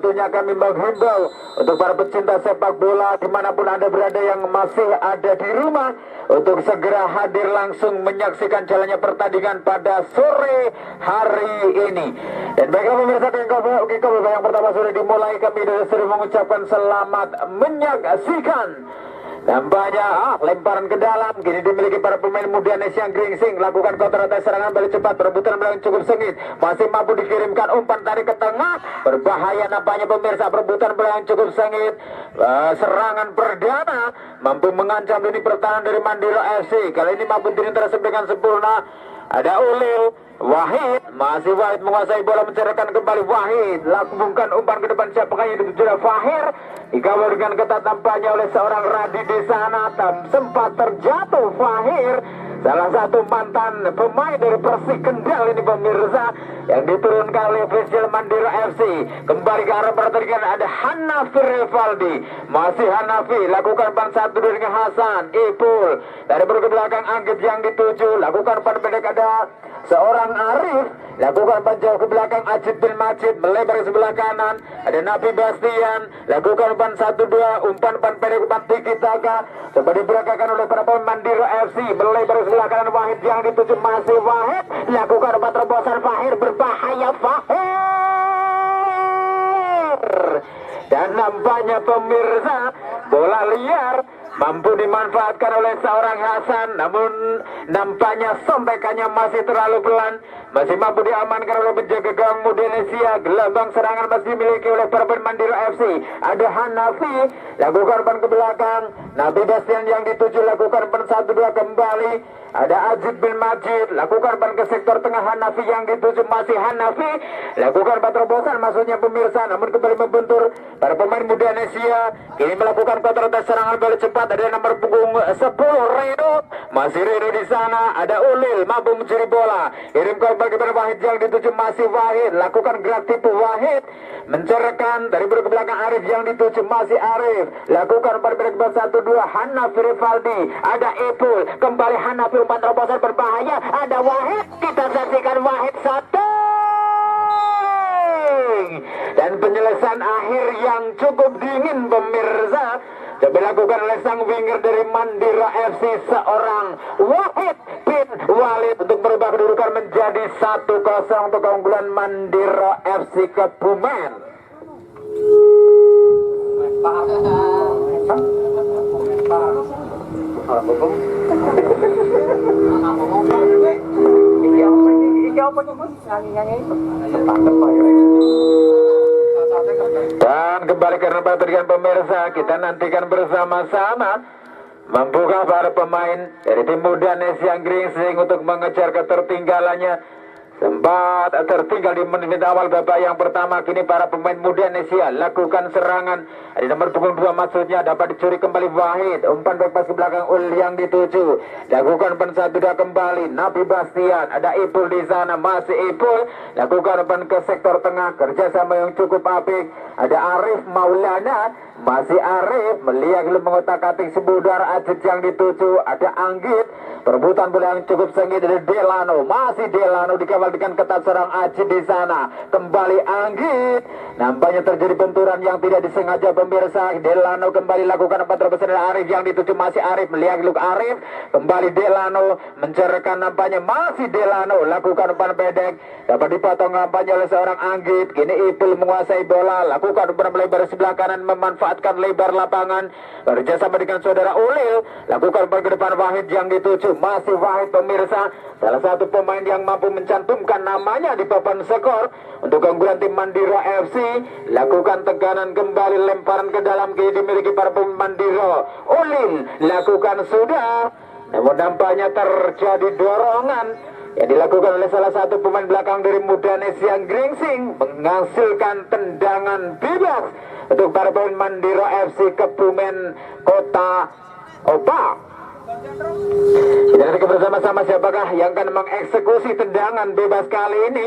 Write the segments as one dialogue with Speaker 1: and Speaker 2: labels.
Speaker 1: tentunya kami menghimbau untuk para pecinta sepak bola dimanapun Anda berada yang masih ada di rumah untuk segera hadir langsung menyaksikan jalannya pertandingan pada sore hari ini. Dan baiklah pemirsa kickoff yang pertama sudah dimulai, kami dari sering mengucapkan selamat menyaksikan. Nampaknya lemparan ke dalam kini dimiliki para pemain muda Nesiang Gringsing. Lakukan counter attack, serangan balik cepat, perebutan belakang cukup sengit, masih mampu dikirimkan umpan tarik ke tengah, berbahaya nampaknya pemirsa. Perebutan belakang cukup sengit, serangan perdana mampu mengancam lini pertahanan dari Mandiro FC. Kali ini mampu diintercept dengan sempurna. Ada Ulil, Wahid, masih Wahid menguasai bola, mencerahkan kembali Wahid, lakukan umpan ke depan, siapakah yang dituju? Fahir dikawal dengan ketat nampaknya oleh seorang Radi di sana. Sempat terjatuh Fahir, salah satu mantan pemain dari Persik Kendal ini pemirsa, yang diturunkan oleh official Mandiro FC. Kembali ke arah pertandingan, ada Hanafi Rivaldi, masih Hanafi, lakukan pan 1-2 dengan Hasan Ipul, dari berke belakang Anggit yang dituju, lakukan pan pendek, ada seorang Arif, lakukan pan jauh ke belakang Ajid bin Majid, melebar ke sebelah kanan, ada Nabi Bastian, lakukan umpan 1-2, umpan pan pendek, umpan Tiki Taka, coba diberangkatkan oleh para pemain Mandiro FC, melebar ke sebelah kanan Wahid yang dituju, masih Wahid, lakukan umpan terobosan Fahir, berbahaya Fahir, dan nampaknya pemirsa bola liar mampu dimanfaatkan oleh seorang Hasan, namun nampaknya sombekannya masih terlalu pelan, masih mampu diamankan oleh penjaga gawang Mudenesia. Gelombang serangan masih dimiliki oleh para pemain Mandiro FC. Ada Hanafi, lakukan umpan ke belakang, Nabi Bastian yang dituju, lakukan umpan 1-2 kembali, ada Ajid bin Majid, lakukan umpan ke sektor tengah, Hanafi yang dituju, masih Hanafi, lakukan umpan terobosan maksudnya pemirsa, namun kembali membentur para pemain Mudenesia. Kini melakukan counter attack, serangan balik cepat, ada nomor punggung 10 Reno, masih Reno di sana, ada Ulil mampu mencuri bola, kirim korban kepada Wahid yang dituju, masih Wahid, lakukan gerak tipu Wahid, mencerahkan dari ke belakang Arif yang dituju, masih Arif, lakukan umpan pendek 1-2, Hanafi Rivaldi, ada Ipul, kembali Hanafi, umpan terobosan berbahaya, ada Wahid, kita saksikan Wahid satu, dan penyelesaian akhir yang cukup dingin pemirsa, coba lakukan oleh sang winger dari Mandiro FC, seorang Wahid bin Walid, untuk merubah kedudukan menjadi 1-0 untuk keunggulan Mandiro FC Kebumen. Dan kembali ke pertandingan pemirsa, kita nantikan bersama-sama mampukah para pemain dari tim muda Nesiang Gringsing untuk mengejar ketertinggalannya. Sempat tertinggal di menit awal babak yang pertama, kini para pemain muda Nesia lakukan serangan. Ada nomor punggung 2 maksudnya, dapat dicuri kembali Wahid, umpan back pas ke belakang Ul yang dituju, lakukan umpan 1-2 kembali Nabi Bastian, ada Ipul di sana, masih Ipul, lakukan umpan ke sektor tengah, kerjasama yang cukup apik, ada Arif Maulana, masih Arif, melihat mengotak-atik sebudar Ajit yang dituju, ada Anggit, perebutan bola yang cukup sengit dari Delano, masih Delano dikawal dengan ketat serang Ajit di sana, kembali Anggit, nampaknya terjadi benturan yang tidak disengaja pemirsa. Delano kembali lakukan umpan terobosan dari Arif yang dituju, masih Arif, melihat Luk Arif, kembali Delano mencerahkan, nampaknya masih Delano lakukan umpan pendek, dapat dipotong nampaknya oleh seorang Anggit. Kini Ipul menguasai bola, lakukan umpan melebar sebelah kanan, memanfaatkan lebar lapangan, bekerjasama dengan saudara Ulil, lakukan umpan ke depan Wahid yang dituju, masih Wahid pemirsa, salah satu pemain yang mampu mencantumkan namanya di papan skor untuk keunggulan tim Mandiro FC. Lakukan tekanan kembali, lemparan ke dalam, kini dimiliki para pemain Mandiro. Ulil lakukan sudah, namun nampaknya terjadi dorongan yang dilakukan oleh salah satu pemain belakang dari muda Nesiang Gringsing, menghasilkan tendangan bebas untuk para pemain Mandiro FC Kebumen Kota Opak. Kita nanti bersama-sama siapakah yang akan mengeksekusi tendangan bebas kali ini.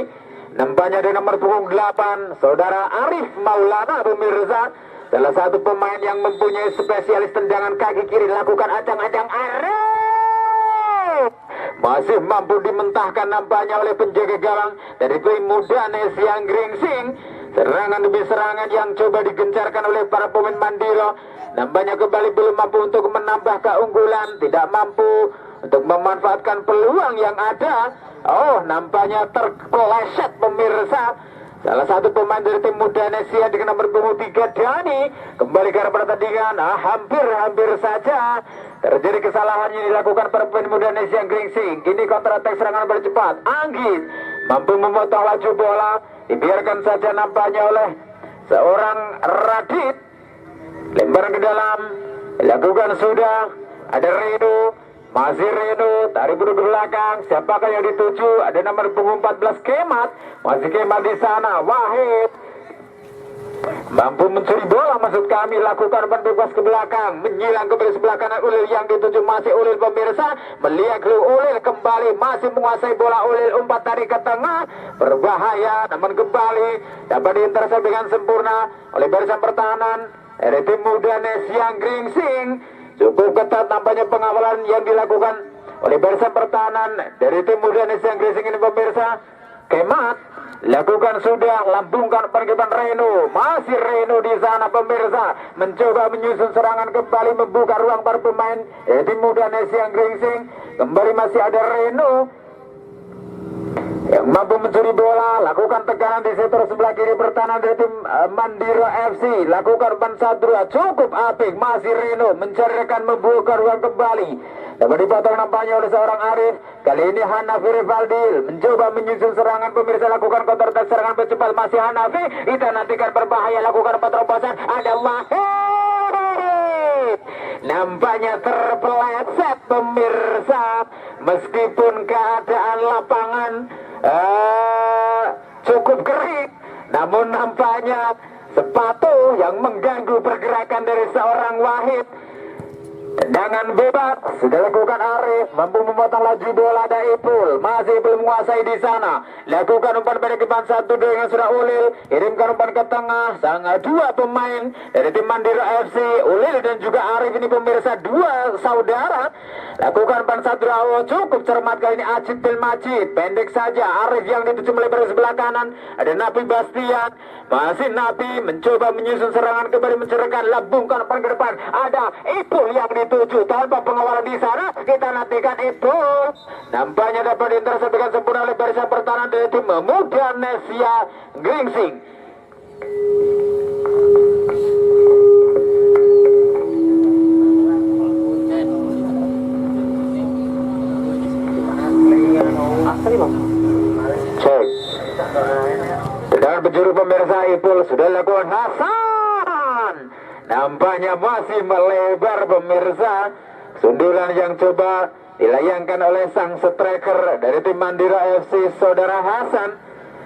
Speaker 1: Nampaknya di nomor punggung 8 saudara Arif Maulana pemirsa, salah satu pemain yang mempunyai spesialis tendangan kaki kiri, lakukan acang-acang Arif, masih mampu dimentahkan nampaknya oleh penjaga gawang dari tim muda Nesiang Gringsing. Serangan demi serangan yang coba digencarkan oleh para pemain Mandiro. Nampaknya kembali belum mampu untuk menambah keunggulan, tidak mampu untuk memanfaatkan peluang yang ada. Oh, nampaknya terpeleset pemirsa. Salah satu pemain dari tim muda Nesia dengan nomor punggung 3 Dani kembali ke arah pertandingan. Hampir saja terjadi kesalahan yang dilakukan para pemain muda Nesia Gringsing. Kini counter attack serangan bercepat. Anggit mampu memotong laju bola, dibiarkan saja nampaknya oleh seorang Radit. Lemparan ke dalam, dilakukan sudah. Ada Reno, masih Reno, tarik buru ke belakang. Siapakah yang dituju? Ada nomor punggung 14 Kemat, masih Kemat di sana. Wahid mampu mencuri bola, maksud kami, lakukan umpan bebas ke belakang, menyilang ke sebelah kanan. Ulil yang dituju masih Ulil pemirsa, melihat Ulil kembali masih menguasai bola. Ulil umpat tarik ke tengah, berbahaya, namun kembali dapat diintersep dengan sempurna oleh barisan pertahanan dari tim muda Nesia Gringsing. Cukup ketat nampaknya pengawalan yang dilakukan oleh barisan pertahanan dari tim muda Nesia Gringsing ini pemirsa. Kemat lakukan sudah, lambungkan pergerakan Reno, masih Reno di sana pemirsa, mencoba menyusun serangan kembali, membuka ruang para pemain tim muda Nesia Gringsing. Kembali masih ada Reno yang mampu mencuri bola, lakukan tekanan di sektor sebelah kiri pertahanan dari tim Mandiro FC, lakukan umpan sadrua cukup apik, masih Reno mencari rekan, membuka ruang kembali. Dapat dipotong nampaknya oleh seorang Arif. Kali ini Hanafi Rivaldil mencoba menyusun serangan pemirsa, lakukan counter attack serangan bercepat, masih Hanafi. Kita nantikan berbahaya, lakukan penerobosan. Ada Wahid. Nampaknya terpeleset pemirsa. Meskipun keadaan lapangan cukup kering, namun nampaknya sepatu yang mengganggu pergerakan dari seorang Wahid. Tendangan bebas sudah lakukan Arif, mampu memotong laju bola. Ada Ipul, masih belum menguasai di sana. Lakukan umpan pendek depan satu dengan sudah Ulil, kirimkan umpan ke tengah. Sang dua pemain dari tim Mandiro FC, Ulil dan juga Arif ini pemirsa, dua saudara. Lakukan umpan satu, cukup cermat kali ini Acid bin Majid, pendek saja. Arif yang dituju melebar ke sebelah kanan. Ada Nabi Bastian, masih Nabi mencoba menyusun serangan kembali, mencerahkan, lambungkan umpan ke depan. Ada Ipul yang dituju tanpa pengawalan di sana. Kita nantikan itu nampaknya dapat diintersep dengan sempurna oleh barisan pertahanan dari tim muda Nesia Gringsing. Cek tendangan penjuru pemirsa. Ipul sudah lakukan. Hasan nampaknya masih melebar pemirsa. Sundulan yang coba dilayangkan oleh sang striker dari tim Mandiro FC, saudara Hasan,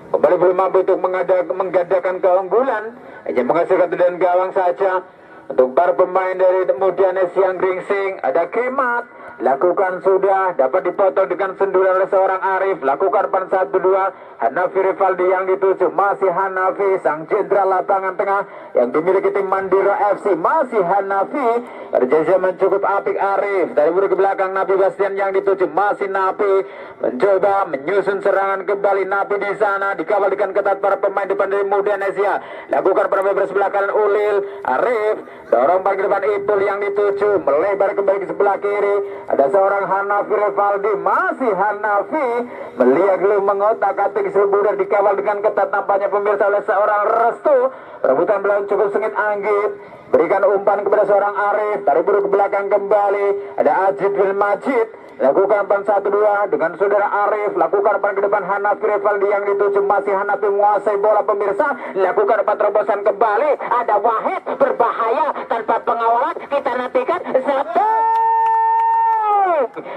Speaker 1: kembali belum mampu untuk menggandakan keunggulan, hanya menghasilkan tendangan gawang saja untuk para pemain dari muda Nesia Gringsing. Ada Kemat, lakukan sudah, dapat dipotong dengan sendulan oleh seorang Arif, lakukan pan 1-2. Hanafi Rivaldi yang dituju, masih Hanafi, sang jenderal lapangan tengah yang dimiliki tim Mandiro FC, masih Hanafi. Kerjasama cukup apik Arif, dari buru ke belakang Nabi Bastian yang dituju, masih Nabi mencoba menyusun serangan kembali. Nabi di sana dikawal dengan ketat para pemain depan dari muda Nesia. Lakukan perbaikan sebelah kanan Ulil, Arif dorong ke depan. Ipul yang dituju melebar kembali ke sebelah kiri. Ada seorang Hanafi Rivaldi, masih Hanafi melihat belum mengotak-atik sebuah, dikawal dengan ketat nampaknya pemirsa oleh seorang Restu. Rebutan belakang cukup sengit Anggit, berikan umpan kepada seorang Arif, tarik buru ke belakang kembali. Ada Acid bin Majid, lakukan umpan 1-2 dengan saudara Arif, lakukan umpan ke depan. Hanafi Rivaldi yang dituju, masih Hanafi menguasai bola pemirsa, lakukan umpan terobosan kembali. Ada Wahid, berbahaya tanpa pengawalan. Kita nantikan satu.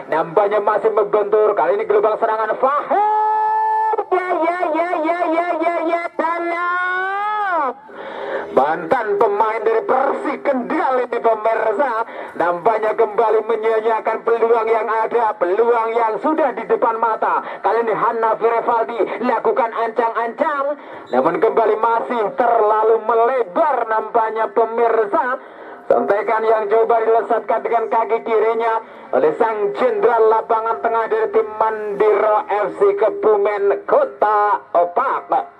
Speaker 1: Nampaknya masih menggontur, kali ini gelombang serangan Fahid. Ya tanam. Mantan pemain dari Persik Kendal ini pemirsa, nampaknya kembali menyia-nyiakan peluang yang ada, peluang yang sudah di depan mata. Kali ini Hanafi Rivaldi lakukan ancang-ancang, namun kembali masih terlalu melebar nampaknya pemirsa. Sontekan yang coba dilesatkan dengan kaki kirinya oleh sang jenderal lapangan tengah dari tim Mandiro FC Kebumen Kota Opak.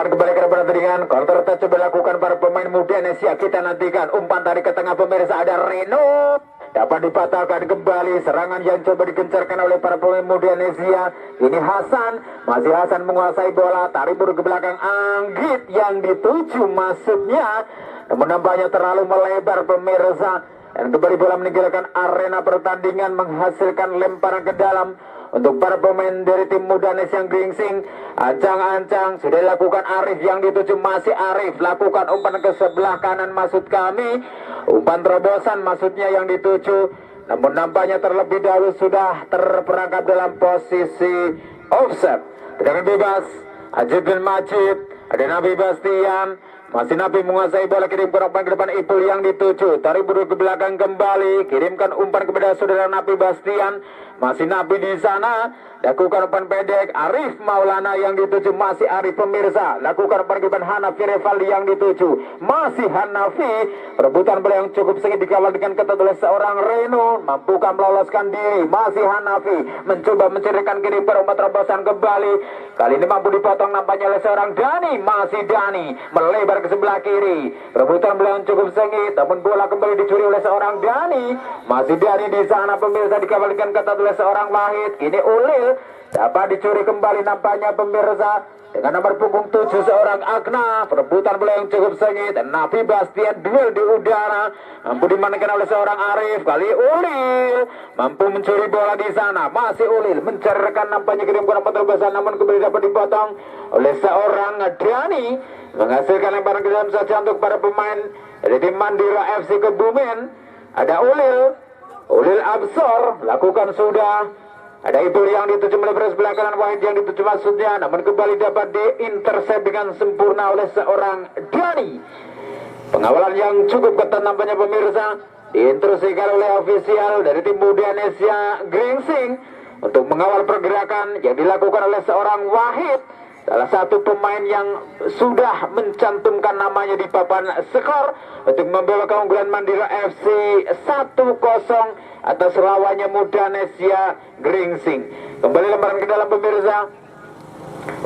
Speaker 1: Umpan kembali ke pertandingan. Counter attack coba lakukan para pemain muda Indonesia. Kita nantikan umpan tarik ke tengah pemirsa. Ada Reno. Dapat dipatahkan kembali. Serangan yang coba digencarkan oleh para pemain muda Indonesia. Ini Hasan. Masih Hasan menguasai bola. Tarik buru ke belakang. Anggit yang dituju masuknya. Namun nampaknya terlalu melebar pemirsa. Dan kembali bola meninggalkan arena pertandingan. Menghasilkan lemparan ke dalam. Untuk para pemain dari tim muda Indonesia Gringsing, ancang-ancang sudah dilakukan Arif yang dituju, masih Arif lakukan umpan ke sebelah kanan maksud kami, umpan terobosan maksudnya yang dituju, namun nampaknya terlebih dahulu sudah terperangkap dalam posisi offset. Tendangan bebas Ajib bin Majid, ada Nabi Bastian. Masih Nabi menguasai bola, kirimkan umpan ke depan, Ipul yang dituju, tarik buru ke belakang kembali, kirimkan umpan kepada saudara Nabi Bastian. Masih Nabi di sana, lakukan umpan pendek, Arif Maulana yang dituju, masih Arif pemirsa, lakukan umpan ke depan, Hanafi Revaldi yang dituju, masih Hanafi, perebutan bola yang cukup sengit dikawal dengan ketat oleh seorang Reno, mampukah meloloskan diri, masih Hanafi, mencoba mencarikan kirimkan umpan terobosan kembali, kali ini mampu dipotong nampaknya oleh seorang Dani, masih Dani, melebar ke sebelah kiri, perebutan bola yang cukup sengit, namun bola kembali dicuri oleh seorang Dani, masih Dani di sana pemirsa, dikawal dengan ketat oleh seorang Wahid. Kini Ulil dapat dicuri kembali nampaknya pemirsa dengan nomor punggung 7 seorang Agna, perebutan bola yang cukup sengit. Nabi Bastian duel di udara, mampu dimenangkan oleh seorang Arif. Kali Ulil mampu mencuri bola di sana, masih Ulil mencari rekan, nampaknya kirimkan umpan terobosan, namun kembali dapat dipotong oleh seorang Dani, menghasilkan lemparan ke dalam saja untuk para pemain dari tim Mandira FC Kebumen. Ada Ulil Absor lakukan sudah, ada Ibul yang dituju melebar sebelah kanan, Wahid yang dituju maksudnya, namun kembali dapat diintersep dengan sempurna oleh seorang Dani. Pengawalan yang cukup ketat nampaknya pemirsa, diinstruksikan oleh ofisial dari tim muda Indonesia Gringsing untuk mengawal pergerakan yang dilakukan oleh seorang Wahid, salah satu pemain yang sudah mencantumkan namanya di papan skor untuk membawa keunggulan Mandira FC 1-0 atas lawannya muda Indonesia Gringsing. Kembali lemparan ke dalam pemirsa.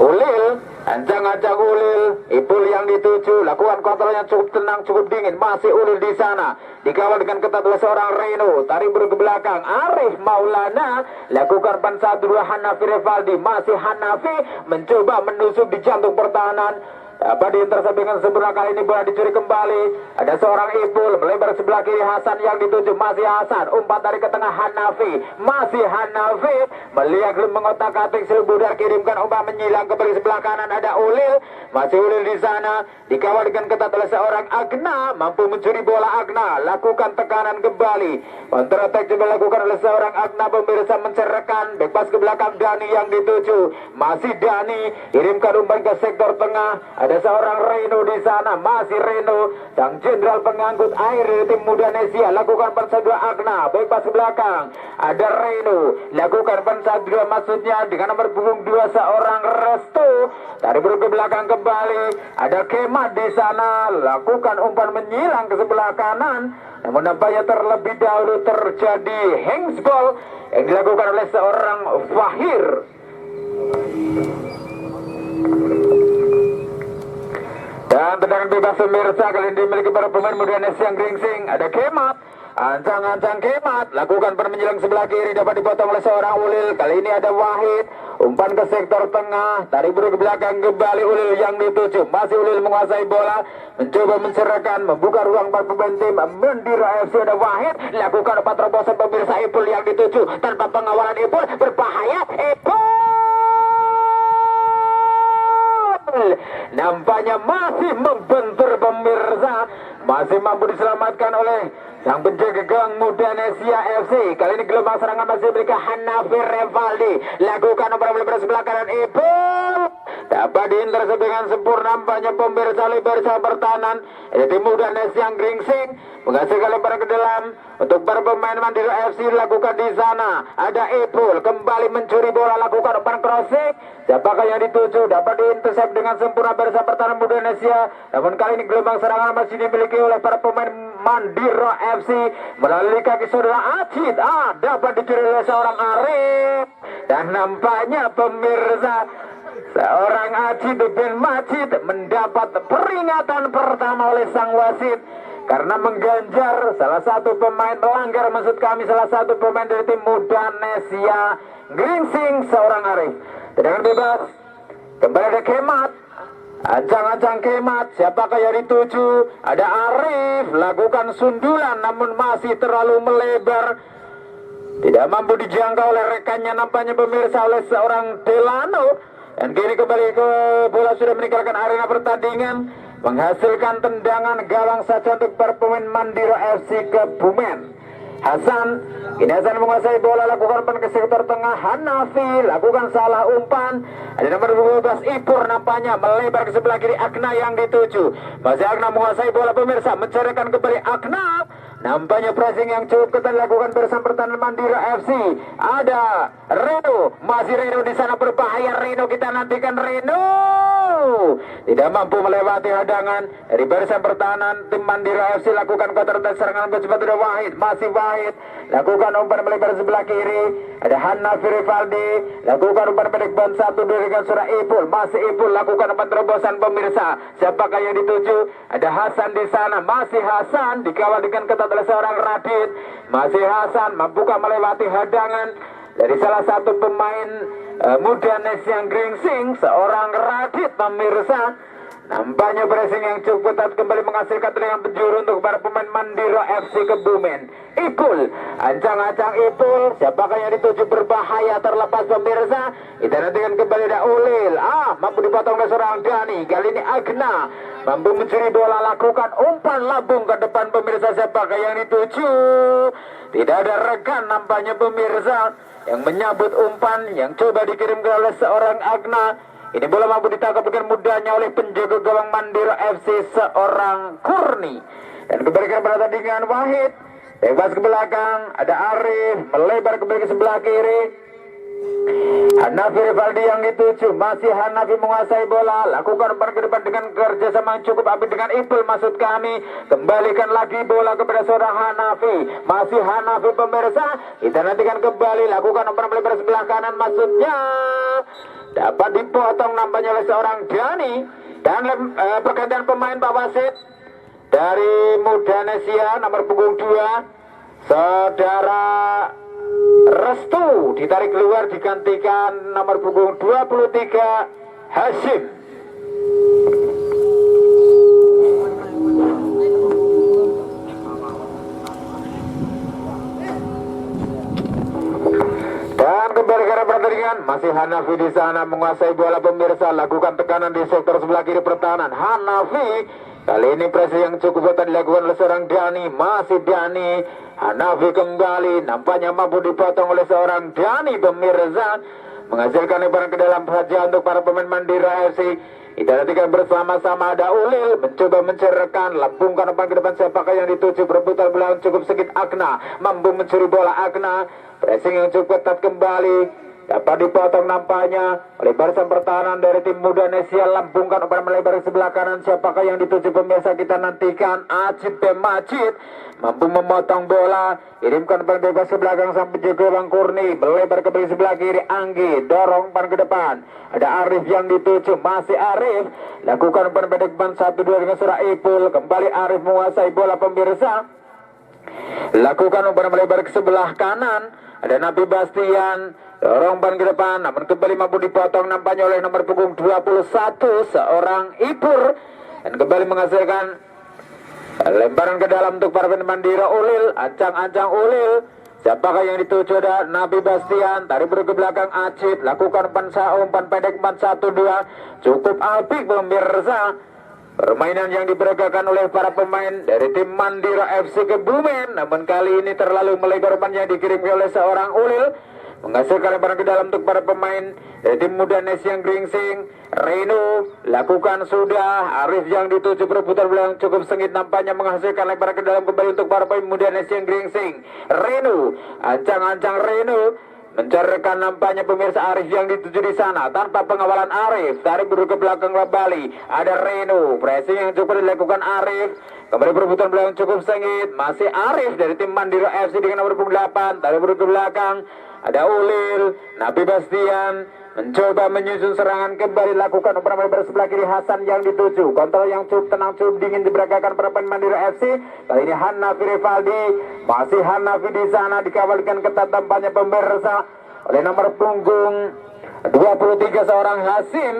Speaker 1: Ulil, ancang-ancang Ulil, Ipul yang dituju, lakukan kontrol yang cukup tenang, cukup dingin, masih Ulil di sana, dikawal dengan ketat oleh seorang Reno, tarik buru ke belakang, Arif Maulana, lakukan pansa dua Hanafi Revaldi, masih Hanafi, mencoba menusuk di jantung pertahanan, dapat diintersep dengan sempurna, kali ini bola dicuri kembali, ada seorang Ipul, melebar sebelah kiri, Hasan yang dituju, masih Hasan, umpan dari ke tengah Hanafi, masih Hanafi, melihat mengotak-atik Silbudar, kirimkan umpan menyilang kembali sebelah kanan, ada Ulil, masih Ulil di sana, dikawal dengan ketat oleh seorang Agna, mampu mencuri bola Agna, lakukan tekanan kembali, counter attack juga lakukan oleh seorang Agna, pemirsa mencerahkan, bebas ke belakang Dani yang dituju, masih Dani, kirimkan umpan ke sektor tengah, ada seorang Reno di sana, masih Reno, sang jenderal pengangkut air tim muda Indonesia, lakukan pensadua Agna, bebas ke belakang, ada Reno, lakukan pensadua maksudnya dengan nomor punggung 2 seorang Restu, tarik buru ke belakang kembali, ada Kemat di sana, lakukan umpan menyilang ke sebelah kanan, namun nampaknya terlebih dahulu terjadi handsball yang dilakukan oleh seorang Fahir. Dan tendangan bebas pemirsa kali ini dimiliki para pemain muda Indonesia Gringsing. Ada Kemat, ancang-ancang Kemat, lakukan menyilang sebelah kiri, dapat dipotong oleh seorang Ulil. Kali ini ada Wahid, umpan ke sektor tengah, tarik buru ke belakang kembali, Ulil yang dituju, masih Ulil menguasai bola, mencoba mencerahkan, membuka ruang para pemain tim Mandira FC. Ada Wahid, lakukan umpan terobosan pemirsa, Ipul yang dituju, tanpa pengawalan Ipul, berbahaya, Ipul nampaknya masih membentur pemirsa, masih mampu diselamatkan oleh sang penjaga gawang muda Indonesia FC. Kali ini gelombang serangan masih diberikan Hanafi Revaldi, lakukan nomor lebar sebelah kanan, Ipul dapat diintersep dengan sempurna, nampaknya pemirsa lebar pertahanan tim muda Indonesia Gringsing menghasilkan lemparan ke dalam untuk para pemain Mandira FC, lakukan di sana, ada Ipul kembali mencuri bola, lakukan umpan crossing, siapakah yang dituju, dapat diintersep dengan sempurna bersama pertahanan muda Indonesia, namun kali ini gelombang serangan masih dimiliki oleh para pemain Mandira FC melalui kaki saudara Acid, dapat dicuri oleh seorang Arif, dan nampaknya pemirsa Seorang Ajib bin Majid mendapat peringatan pertama oleh sang wasit karena mengganjar salah satu pemain melanggar, maksud kami salah satu pemain dari tim muda Nesia Gringsing, seorang Arif. Tendangan bebas kembali ada Kemat, ancang-ancang Kemat, siapakah yang dituju? Ada Arif, lakukan sundulan namun masih terlalu melebar, tidak mampu dijangkau oleh rekannya nampaknya pemirsa oleh seorang Delano. Dan kini kembali ke bola sudah meninggalkan arena pertandingan, menghasilkan tendangan gawang saja untuk para pemain Mandira FC Kebumen. Hasan, kini Hasan menguasai bola, lakukan umpan ke sektor tengah. Hanafi lakukan salah umpan. Ada nomor 12 Ipur nampaknya melebar ke sebelah kiri. Akna yang dituju, masih Akna menguasai bola pemirsa, mencarikan kembali Akna. Nampaknya pressing yang cukup ketat dilakukan bersama pertahanan Mandira FC. Ada Reno, masih Reno di sana berbahaya. Reno, kita nantikan Reno. Tidak mampu melewati hadangan dari barisan pertahanan tim Mandira FC. Lakukan counter attack serangan bercepat dari Wahid, masih Wahid. Lakukan umpan melebar sebelah kiri. Ada Hanafi Rivaldi. Lakukan umpan pendek ban 1-2 dengan surah Ipul, masih Ipul. Lakukan umpan terobosan pemirsa. Siapakah yang dituju? Ada Hasan di sana, masih Hasan dikawal dengan ketat oleh seorang Radit. Masih Hasan mampukah melewati hadangan dari salah satu pemain muda Nesiang Gringsing, seorang Radit pemirsa. Nampaknya pressing yang cukup ketat kembali menghasilkan tendangan penjuru untuk para pemain Mandira FC Kebumen. Ipul, ancang-ancang Ipul, siapakah yang dituju? Berbahaya, terlepas pemirsa. Kita nantikan kembali ada Ulil. Mampu dipotong oleh seorang Dani. Kali ini Agna mampu mencuri bola, lakukan umpan lambung ke depan pemirsa. Siapakah yang dituju? Tidak ada rekan nampaknya pemirsa yang menyambut umpan yang coba dikirimkan oleh seorang Agna. Ini bola mampu ditangkap dengan mudahnya oleh penjaga gawang Mandira FC, seorang Kurni. Dan kembalikan pada tandingan Wahid, bebas ke belakang, ada Arif, melebar kembali ke sebelah kiri. Hanafi Rivaldi yang dituju, masih Hanafi menguasai bola, lakukan umpan ke depan dengan kerjasama yang cukup apik dengan Ipul, maksud kami. Kembalikan lagi bola kepada seorang Hanafi, masih Hanafi pemirsa. Kita nantikan kembali, lakukan umpan melebar sebelah kanan, maksudnya dapat dipotong nampaknya oleh seorang Dani. Dan pergantian pemain Pak Wasit dari Muda Nesia nomor punggung 2 saudara Restu ditarik keluar, digantikan nomor punggung 23 Hashim. Dan kembali ke arah pertandingan, masih Hanafi di sana menguasai bola pemirsa, lakukan tekanan di sektor sebelah kiri pertahanan. Hanafi kali ini pressing yang cukup ketat dilakukan oleh seorang Dani, masih Dani. Hanafi kembali, nampaknya mampu dipotong oleh seorang Dani pemirsa, menghasilkan lebaran ke dalam saja untuk para pemain Mandira FC. Kita nantikan bersama-sama, ada Ulil mencoba mencerahkan, lambungkan umpan ke depan. Siapakah yang dituju? Berebutan bola cukup sedikit. Agna mampu mencuri bola. Agna pressing yang cukup ketat kembali, dapat dipotong nampaknya oleh barisan pertahanan dari tim muda Nesia. Lambungkan umpan melebar ke sebelah kanan. Siapakah yang dituju pemirsa? Kita nantikan. Ajib bin Majid mampu memotong bola, kirimkan umpan bebas ke belakang sampai jaga Bang Kurni, melebar ke sebelah kiri. Anggi dorong umpan ke depan, ada Arif yang dituju, masih Arif, lakukan umpan pendek ban 1-2 dengan surah Ipul. Kembali Arif menguasai bola pemirsa, lakukan umpan melebar ke sebelah kanan. Ada Nabi Bastian, dorong umpan ke depan, namun kembali mampu dipotong nampaknya oleh nomor punggung 21 seorang Ipur. Dan kembali menghasilkan lemparan ke dalam untuk para pemain Mandira. Ulil, ancang-ancang Ulil, siapakah yang dituju? Ada Nabi Bastian, tarik ke belakang Acid, lakukan umpan pendek 4-1-2, cukup apik pemirsa. Permainan yang diperagakan oleh para pemain dari tim Mandira FC Kebumen, namun kali ini terlalu melebar, umpannya dikirimkan oleh seorang Ulil, menghasilkan lemparan ke dalam untuk para pemain dari tim muda Nesiang Gringsing. Reno lakukan sudah, Arif yang dituju, perebutan bola yang cukup sengit, nampaknya menghasilkan lemparan ke dalam kembali untuk para pemain muda Nesiang Gringsing. Reno, ancang-ancang Reno mencarkan nampaknya pemirsa. Arif yang dituju di sana tanpa pengawalan Arif, tarik ke belakang kembali. Ada Reno, pressing yang cukup dilakukan Arif, kembali perebutan bola yang cukup sengit, masih Arif dari tim Mandira FC dengan nomor 8, tarik ke belakang. Ada Ulil, Nabi Bastian, mencoba menyusun serangan kembali, lakukan umpan melebar sebelah kiri. Hasan yang dituju, kontrol yang cukup tenang, cukup dingin diperagakan para pemain Mandira FC. Kali ini Hanafi Rivaldi, masih Hanafi di sana, dikawal dengan ketat tampaknya pemirsa oleh nomor punggung 23 seorang Hasim.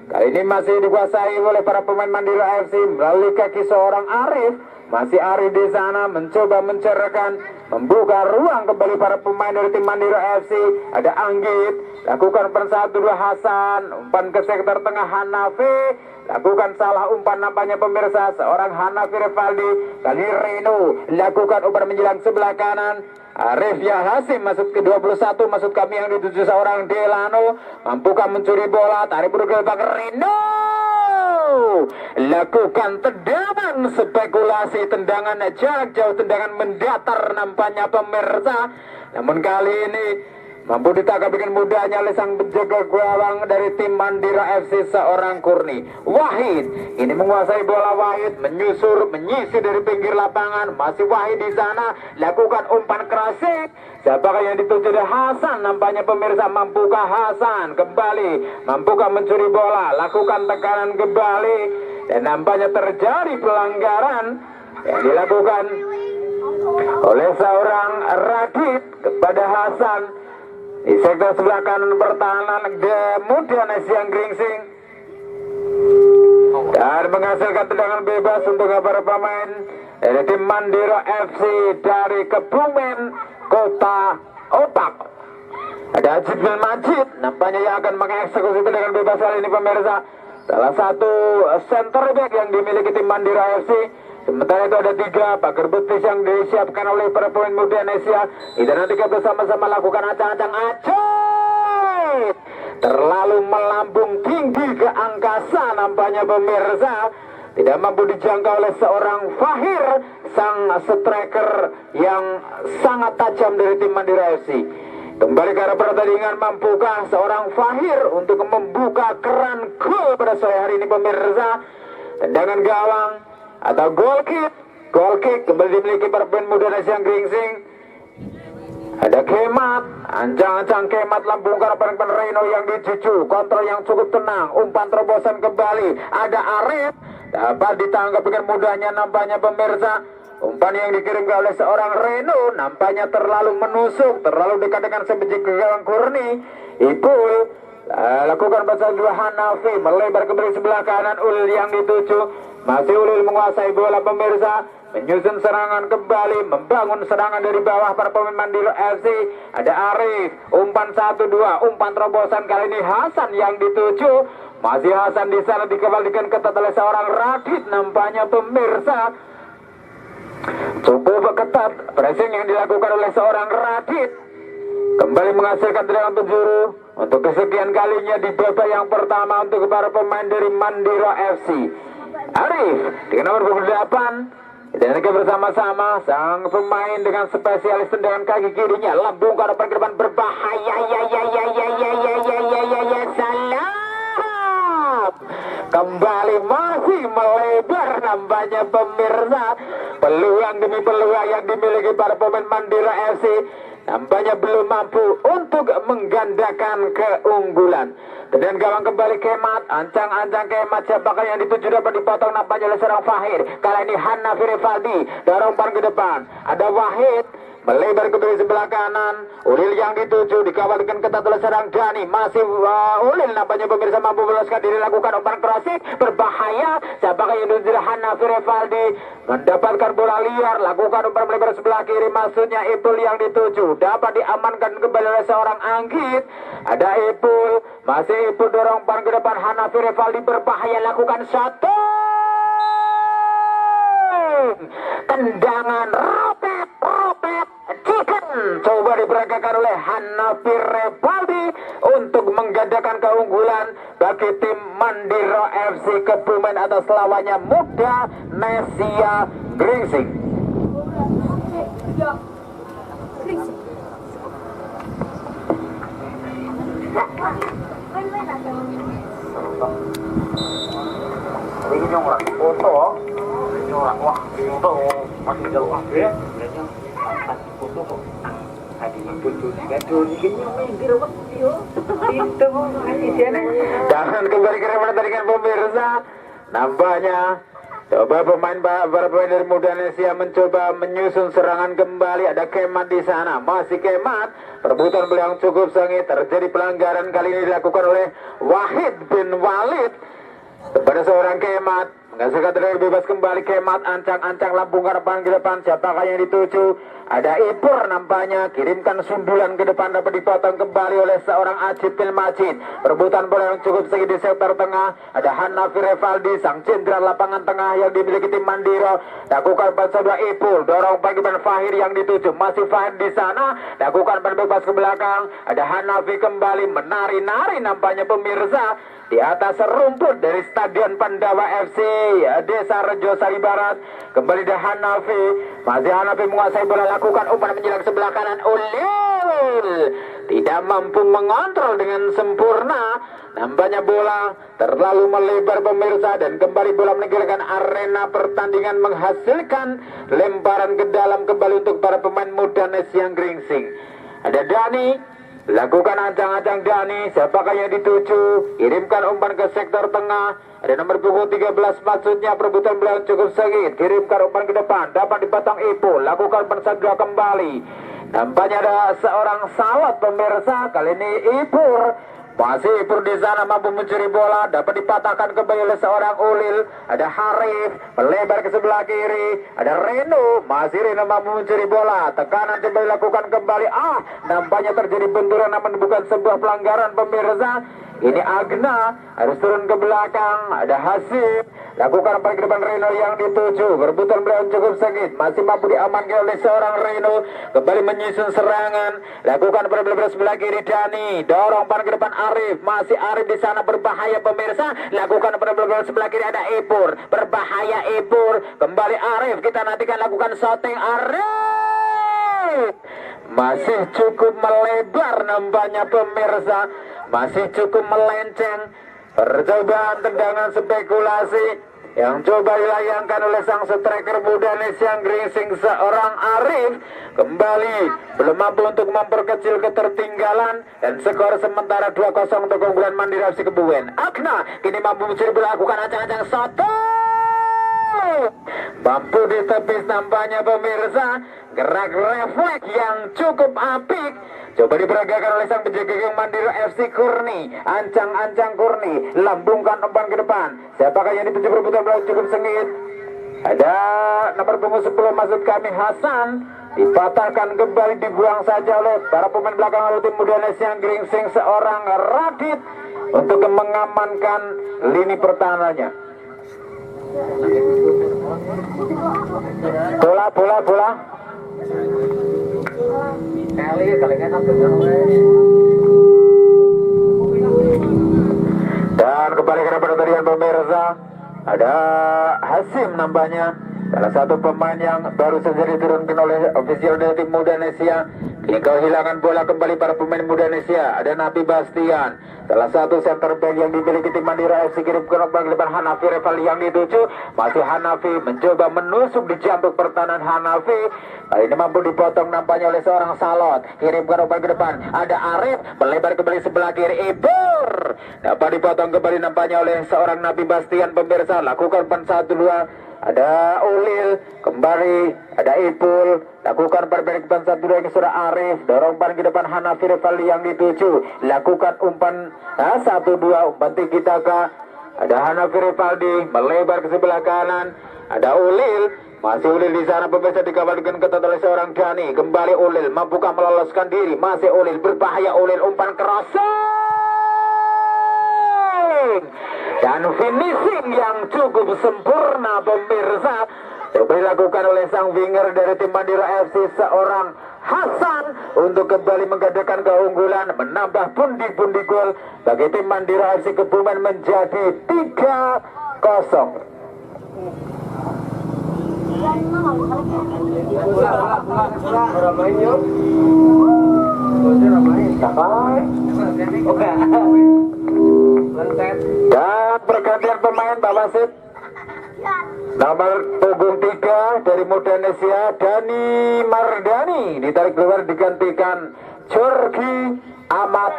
Speaker 1: Kali ini masih dikuasai oleh para pemain Mandira FC melalui kaki seorang Arif. Masih Arif di sana mencoba mencerahkan, membuka ruang kembali para pemain dari tim Mandira FC. Ada Anggit, lakukan umpan 1-2 Hasan, umpan ke sektor tengah Hanafi, lakukan salah umpan nampaknya pemirsa seorang Hanafi Rivaldi. Kali Reno lakukan umpan menjelang sebelah kanan. Arif ya Hasim masuk ke 21, maksud kami yang dituju seorang Delano, mampukah mencuri bola, tarik bergel bak Reno, lakukan tendangan spekulasi, tendangan jarak jauh, tendangan mendatar nampaknya pemirsa. Namun kali ini mampu ditangkap dengan mudahnya oleh sang penjaga gawang dari tim Mandira FC seorang Kurni. Wahid ini menguasai bola. Wahid menyusur, menyisir dari pinggir lapangan. Masih Wahid di sana, lakukan umpan klasik. Siapakah yang dituju? Hasan nampaknya pemirsa. Mampukah Hasan kembali? Mampukah mencuri bola? Lakukan tekanan kembali. Dan nampaknya terjadi pelanggaran yang dilakukan oleh seorang Radit kepada Hasan di sektor sebelah kanan pertahanan. Kemudian Siang Gringsing dan menghasilkan tendangan bebas untuk para pemain dari tim Mandira FC dari Kebumen Kota Opak. Ada Jibril Majid nampaknya yang akan mengeksekusi tendangan bebas kali ini pemirsa, salah satu center back yang dimiliki tim Mandira FC. Sementara itu ada 3 pagar betis yang disiapkan oleh para pemain muda Indonesia. Kita nanti bersama-sama lakukan acang-acang acet. Terlalu melambung tinggi ke angkasa nampaknya pemirsa. Tidak mampu dijangkau oleh seorang Fahir, sang striker yang sangat tajam dari tim Mandira FC. Kembali ke arah pertandingan, mampukah seorang Fahir untuk membuka keran gol pada sore hari ini pemirsa? Tendangan gawang atau goal kick kembali dimiliki para pemain muda Siang Gringsing. Ada Kemat, ancang-ancang Kemat lambungkan umpan Reno yang dicucu, kontrol yang cukup tenang, umpan terobosan kembali. Ada Arif, dapat ditangkap dengan mudahnya nampaknya pemirsa. Umpan yang dikirimkan oleh seorang Reno nampaknya terlalu menusuk, terlalu dekat dengan sebiji ke gawang Kurni. Ipul lakukan pasal 2 Hanafi, melebar kembali sebelah kanan. Ulil yang dituju, masih Ulil menguasai bola pemirsa, menyusun serangan kembali, membangun serangan dari bawah para pemain Mandira FC. Ada Arif, umpan 1-2, umpan terobosan kali ini Hasan yang dituju. Masih Hasan di sana dikembalikan ketat oleh seorang Radit nampaknya pemirsa. Cukup ketat pressing yang dilakukan oleh seorang Radit, kembali menghasilkan tendangan penjuru untuk kesekian kalinya di babak yang pertama untuk para pemain dari Mandira FC. Arif dengan nomor 28, dan kita bersama-sama sang pemain dengan spesialis tendangan kaki kirinya, lambungkan umpan ke depan berbahaya. Salam kembali, masih melebar nampaknya pemirsa. Peluang demi peluang yang dimiliki para pemain Mandira FC nampaknya belum mampu untuk menggandakan keunggulan. Dan gawang kembali Kemat, ancang-ancang Kemat, siapakah yang dituju? Dapat dipotong nampaknya oleh seorang Fahir. Kali ini Hanafi Rivaldi, dorong umpan ke depan. Ada Wahid, melebar kembali sebelah kanan. Ulil yang dituju, dikawal dengan ketat oleh seorang Dani. Masih Ulil nampaknya pemirsa mampu meloloskan diri, lakukan umpan klasik berbahaya. Siapakah yang dituju? Hanafi Rivaldi mendapatkan bola liar, lakukan umpan melebar sebelah kiri, maksudnya Ipul yang dituju. Dapat diamankan kembali oleh seorang Anggit. Ada Ipul, masih Ipul dorong umpan ke depan. Hanafi Rivaldi berbahaya, lakukan satu tendangan robet chicken, coba diperagakan oleh Hanafi Rivaldi untuk menggandakan keunggulan bagi tim Mandira FC Kebumen atas lawannya Muda Nesia Gringsing.
Speaker 2: Ini orang foto, ini orang wah foto masih jauh ya, foto kok. Tadi
Speaker 1: Dan kembali ke pertandingan pemirsa, nampaknya coba para pemain dari Muda Indonesia mencoba menyusun serangan kembali. Ada Kemat di sana, masih Kemat. Perebutan bola yang cukup sengit, terjadi pelanggaran kali ini dilakukan oleh Wahid bin Walid kepada seorang Kemat. Menghasilkan tendangan bebas kembali. Kemat ancang-ancang lambungkan ke depan. Siapakah yang dituju? Ada Ipur nampaknya, kirimkan sundulan ke depan, dapat dipotong kembali oleh seorang Ajib bin Majid. Perebutan bola yang cukup sengit di sektor tengah. Ada Hanafi Revaldi, sang jenderal lapangan tengah yang dimiliki tim Mandiro. Lakukan pasal Ipur, dorong bagi ban Fahir yang dituju. Masih Fahir di sana, lakukan ban bebas ke belakang. Ada Hanafi kembali menari-nari nampaknya pemirsa di atas rumput dari Stadion Pandawa FC Desa Rejo Sari Barat. Kembali ada Hanafi, masih Hanafi menguasai bola, lakukan umpan menjelang sebelah kanan. Ulil tidak mampu mengontrol dengan sempurna. Nampaknya bola terlalu melebar pemirsa, dan kembali bola meninggalkan arena pertandingan, menghasilkan lemparan ke dalam kembali untuk para pemain Muda Nesiang Gringsing. Ada Dani, lakukan ancang-ancang Dani, siapakah yang dituju? Kirimkan umpan ke sektor tengah. Ada nomor punggung 13, maksudnya perebutan bola yang cukup sengit. Kirimkan umpan ke depan, dapat dipotong Ipul, lakukan pensandra kembali. Nampaknya ada seorang salat pemirsa, kali ini Ipur. Masih Ipur di sana mampu mencuri bola, dapat dipatahkan kembali oleh seorang Ulil. Ada Harif melebar ke sebelah kiri. Ada Reno, masih Reno mampu mencuri bola. Tekanan coba dilakukan kembali. Nampaknya terjadi benturan namun bukan sebuah pelanggaran pemirsa. Ini Agna harus turun ke belakang. Ada Hasib, lakukan balik ke depan Reno yang dituju. Rebutan beliau cukup sengit, masih mampu diamankan oleh seorang Reno. Kembali menyusun serangan, lakukan pada sebelah kiri Dani, dorong pan ke depan Arif. Masih Arif di sana, berbahaya pemirsa. Lakukan pada sebelah kiri ada Ipur, berbahaya Ipur. Kembali Arif, kita nantikan lakukan shooting Arif. Masih cukup melebar nampaknya pemirsa, masih cukup melenceng. Percobaan tendangan spekulasi yang coba dilayangkan oleh sang striker Muda Nesiang Gringsing, seorang Arif. Kembali belum mampu untuk memperkecil ketertinggalan, dan skor sementara 2-0 untuk keunggulan Mandiri FC Kebumen. Agna kini mampu mencuri bola, lakukan ancang-ancang soto, mampu ditepis nampaknya pemirsa. Gerak refleks yang cukup apik coba diperagakan oleh sang penjaga gawang Mandiri FC Kurni. Ancang-ancang Kurni, lambungkan umpan ke depan. Siapakah yang dituju? Perebutan bola cukup sengit. Ada nomor punggung 10, maksud kami Hasan, dipatahkan kembali, dibuang saja oleh para pemain belakang lalu tim Muda Nesiang Gringsing, seorang Radit untuk mengamankan lini pertahanannya. Bola. Dan kembali ke pertandingan pemirsa, ada Hasim nampaknya, salah satu pemain yang baru saja diturunkan oleh ofisial dari tim Muda Indonesia. Kini kehilangan bola kembali para pemain Muda Indonesia. Ada Nabi Bastian, salah satu center back yang dimiliki tim Mandira FC. Kirimkan umpan ke depan Hanafi Revaldi yang dituju. Masih Hanafi mencoba menusuk di jantung pertahanan Hanafi. Kali ini mampu dipotong nampaknya oleh seorang Salot. Kirimkan umpan ke depan. Ada Arif melebar kembali sebelah kiri. Ibur dapat dipotong kembali nampaknya oleh seorang Nabi Bastian pemirsa. Lakukan umpan 1-2. Ada Ulil kembali, ada Ipul, lakukan perbaikan umpan 1-2 yang sudah Arif, dorong umpan ke depan Hanafi Revaldi yang dituju. Lakukan umpan 1-2, umpan tiki taka. Ada Hanafi Revaldi melebar ke sebelah kanan. Ada Ulil, masih Ulil di sana pemirsa, dikawal dengan ketat oleh seorang Dani. Kembali Ulil, mampukah meloloskan diri? Masih Ulil, berbahaya Ulil, umpan crossing dan finishing yang cukup sempurna pemirsa. Coba dilakukan oleh sang winger dari tim Mandira FC, seorang Hasan, untuk kembali menggandakan keunggulan, menambah pundi-pundi gol bagi tim Mandira FC Kebumen menjadi 3-0. Dan pergantian pemain Pak Wasit. Nomor punggung 3 dari Muda Indonesia, Dani Mardani ditarik keluar digantikan Jorgi Ahmad.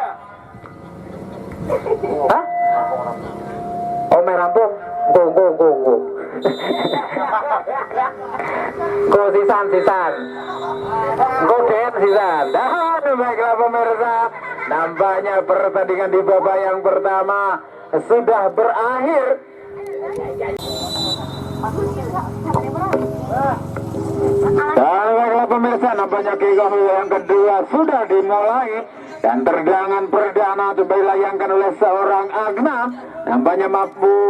Speaker 1: Hah? Oh, merampung. Go. Go sisan. Go den sisan. Dan baiklah pemirsa, nampaknya pertandingan di babak yang pertama sudah berakhir. Dan baiklah pemirsa, nampaknya kick-off yang kedua sudah dimulai. Dan terdangan perdana itu dilayangkan oleh seorang Agna. Nampaknya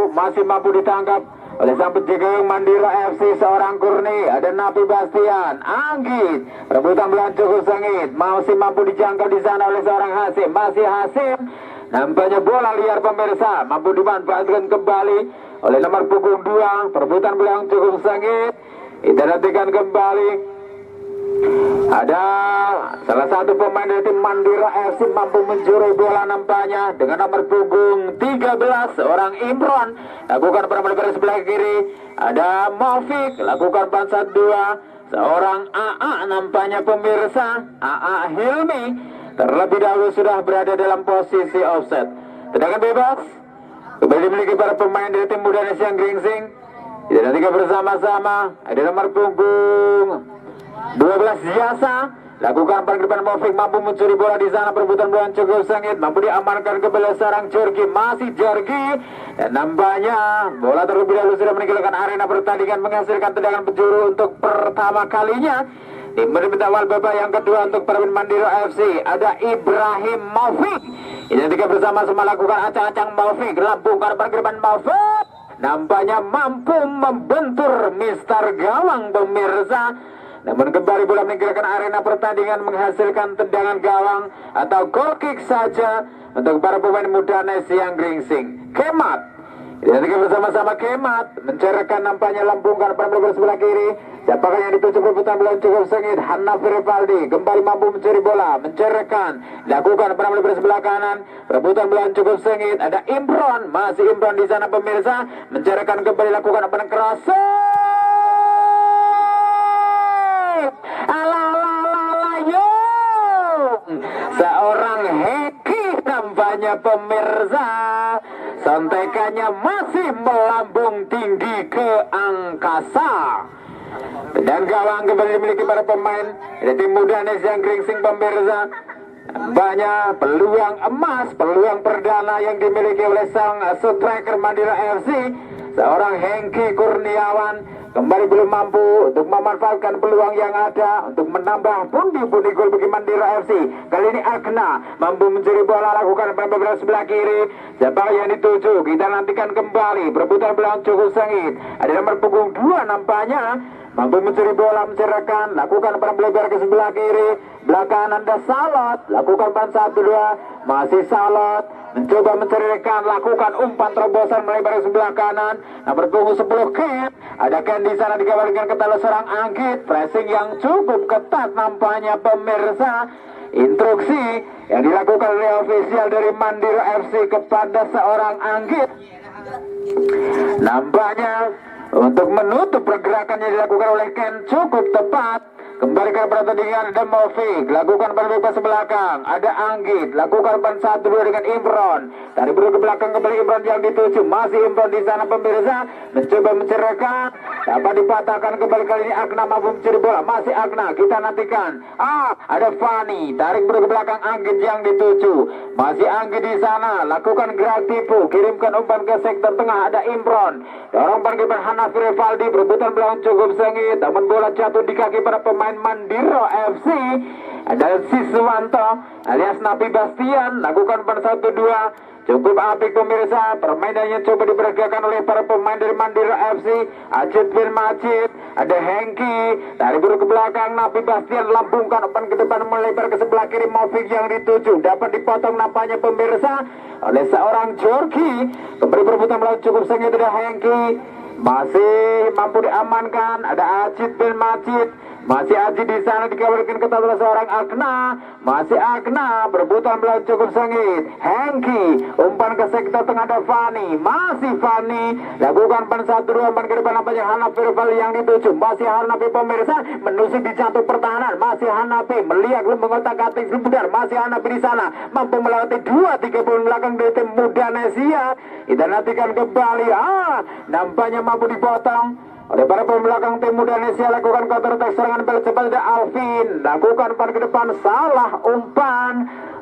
Speaker 1: masih mampu ditangkap oleh sang penjaga Mandira FC seorang Kurni. Ada Napi Bastian, Anggit, rebutan belah cukup sengit, masih mampu dijangkau di sana oleh seorang Hasim. Masih Hasim. Nampaknya bola liar pemirsa mampu dimanfaatkan kembali oleh nomor punggung 2. Perebutan belah cukup sengit. Kita nantikan kembali. Ada salah satu pemain dari tim Mandira FC mampu mencuri bola nampaknya dengan nomor punggung 13 seorang Imron. Lakukan permainan sebelah kiri. Ada Maufik lakukan bansat 2 seorang AA nampaknya pemirsa. AA Hilmi terlebih dahulu sudah berada dalam posisi offset. Tendangan bebas kembali dimiliki para pemain dari tim Muda Indonesia Gringsing. Kita nantikan bersama-sama. Ada nomor punggung 12 Jasa lakukan pergerakan Maufik mampu mencuri bola di sana. Perebutan bola cukup sengit, mampu diamankan kembali seorang Jorgi. Masih Jorgi, dan nampaknya bola terlebih dahulu sudah meninggalkan arena pertandingan, menghasilkan tendangan penjuru untuk pertama kalinya di menit awal babak yang kedua untuk para Mandira FC. Ada Ibrahim Maufik. Ini tiga bersama-sama lakukan acang-acang Maufik, lambungkan pergerakan Maufik, nampaknya mampu membentur Mister Gawang pemirsa. Namun kembali bola meninggalkan arena pertandingan, menghasilkan tendangan gawang atau goal kick saja untuk para pemain Muda Indonesia Gringsing. Kemat, dan bersama-sama Kemat mencerahkan nampaknya lambungkan pada sebelah kiri. Siapakah yang dituju perebutan bola cukup sengit? Hanafi Rivaldi kembali mampu mencuri bola, mencerahkan, lakukan pada sebelah kanan. Perebutan bola cukup sengit. Ada Imron, masih Imron di sana pemirsa, mencerahkan kembali, lakukan apa keras. Seorang Heki nampaknya pemirsa, sontekannya masih melambung tinggi ke angkasa. Dan gawang kembali dimiliki para pemain dari tim Muda Indonesia Gringsing pemirsa. Banyak peluang emas, peluang perdana yang dimiliki oleh sang striker Mandira FC, seorang Hengki Kurniawan. Kembali belum mampu untuk memanfaatkan peluang yang ada untuk menambah pundi-pundi gol bagi Mandira FC. Kali ini Agna mampu mencuri bola, lakukan beberapa sebelah kiri. Siapa yang dituju? Kita nantikan kembali. Perebutan bola cukup sengit. Ada nomor punggung 2 nampaknya mampu mencuri bola, mencerahkan, lakukan lebar ke sebelah kiri. Belakang Anda Salot, lakukan ban 1-2. Masih Salot mencoba mencerahkan, lakukan umpan terobosan melebar ke sebelah kanan. Nomor punggung 10 Ken. Ada Ken di sana dikabarkan ketat seorang Anggit. Pressing yang cukup ketat nampaknya pemirsa. Instruksi yang dilakukan oleh ofisial dari Mandira FC kepada seorang Anggit, nampaknya untuk menutup pergerakan yang dilakukan oleh Ken cukup tepat. Kembali ke pertandingan, ada Maufik, lakukan berbebas belakang. Ada Anggit, lakukan ban 1-2 dengan Imron. Dari buru ke belakang kembali Imron yang dituju. Masih Imron di sana pemirsa, mencoba mencerahkan, dapat dipatahkan kembali. Kali ini Agna mampu mencuri bola. Masih Agna, kita nantikan. Ada Fani, tarik buru ke belakang Anggit yang dituju. Masih Anggit di sana, lakukan gerak tipu, kirimkan umpan ke sektor tengah. Ada Imron, dorong panggilan Hanafi Rivaldi, perebutan belakang cukup sengit, namun bola jatuh di kaki para pemain Mandira FC. Ada Siswanto alias Napi Bastian, lakukan ban 1-2. Cukup apik pemirsa, permainannya coba diperagakan oleh para pemain dari Mandira FC. Ajit bin Majid, ada Hengki, dari buru ke belakang Napi Bastian, lambungkan umpan ke depan melebar ke sebelah kiri. Maufik yang dituju, dapat dipotong nampaknya pemirsa oleh seorang Jorgi. Kembali perebutan melawan cukup sengit. Ada Hengki, masih mampu diamankan. Ada Ajit bin Majid, Masih Aji di sana dikawalkan ketat oleh seorang Agna. Masih Agna berebutan bola cukup sengit. Hengki umpan ke sektor tengah ada Fani. Masih Fani lakukan umpan 1-2 umpan ke depan nampaknya Hanafi rival yang dituju. Masih Hanafi pemirsa menusuk di jantung pertahanan. Masih Hanafi melihat mengotak-atik sebentar. Masih Hanafi di sana mampu melewati 2-3 poin belakang dari tim muda Nesia. Kita nantikan kembali. Nampaknya mampu dipotong oleh para pembelakang tim muda Nesia. Lakukan counter attack serangan balik cepat ada Alvin. Lakukan umpan ke depan, salah umpan.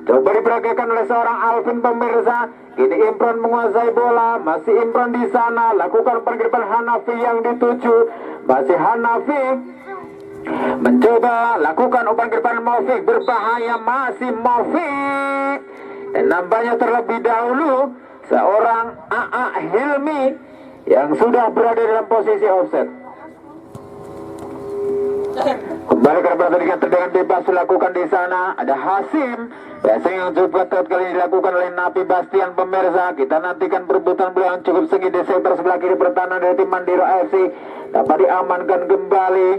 Speaker 1: Coba diperagakan oleh seorang Alvin pemirsa. Ini Imron menguasai bola. Masih Imron di sana. Lakukan umpan ke depan Hanafi yang dituju. Masih Hanafi mencoba lakukan umpan ke depan Maufik. Berbahaya masih Maufik. Dan nampaknya terlebih dahulu seorang AA Hilmi yang sudah berada dalam posisi offset. Kembali ke pertandingan tendangan bebas dilakukan di sana. Ada Hasim. Passing yang cukup ketat kali ini dilakukan oleh Napi Bastian pemirsa. Kita nantikan perebutan bola yang cukup sengit di sektor sebelah kiri pertahanan dari tim Mandira FC. Dapat diamankan kembali.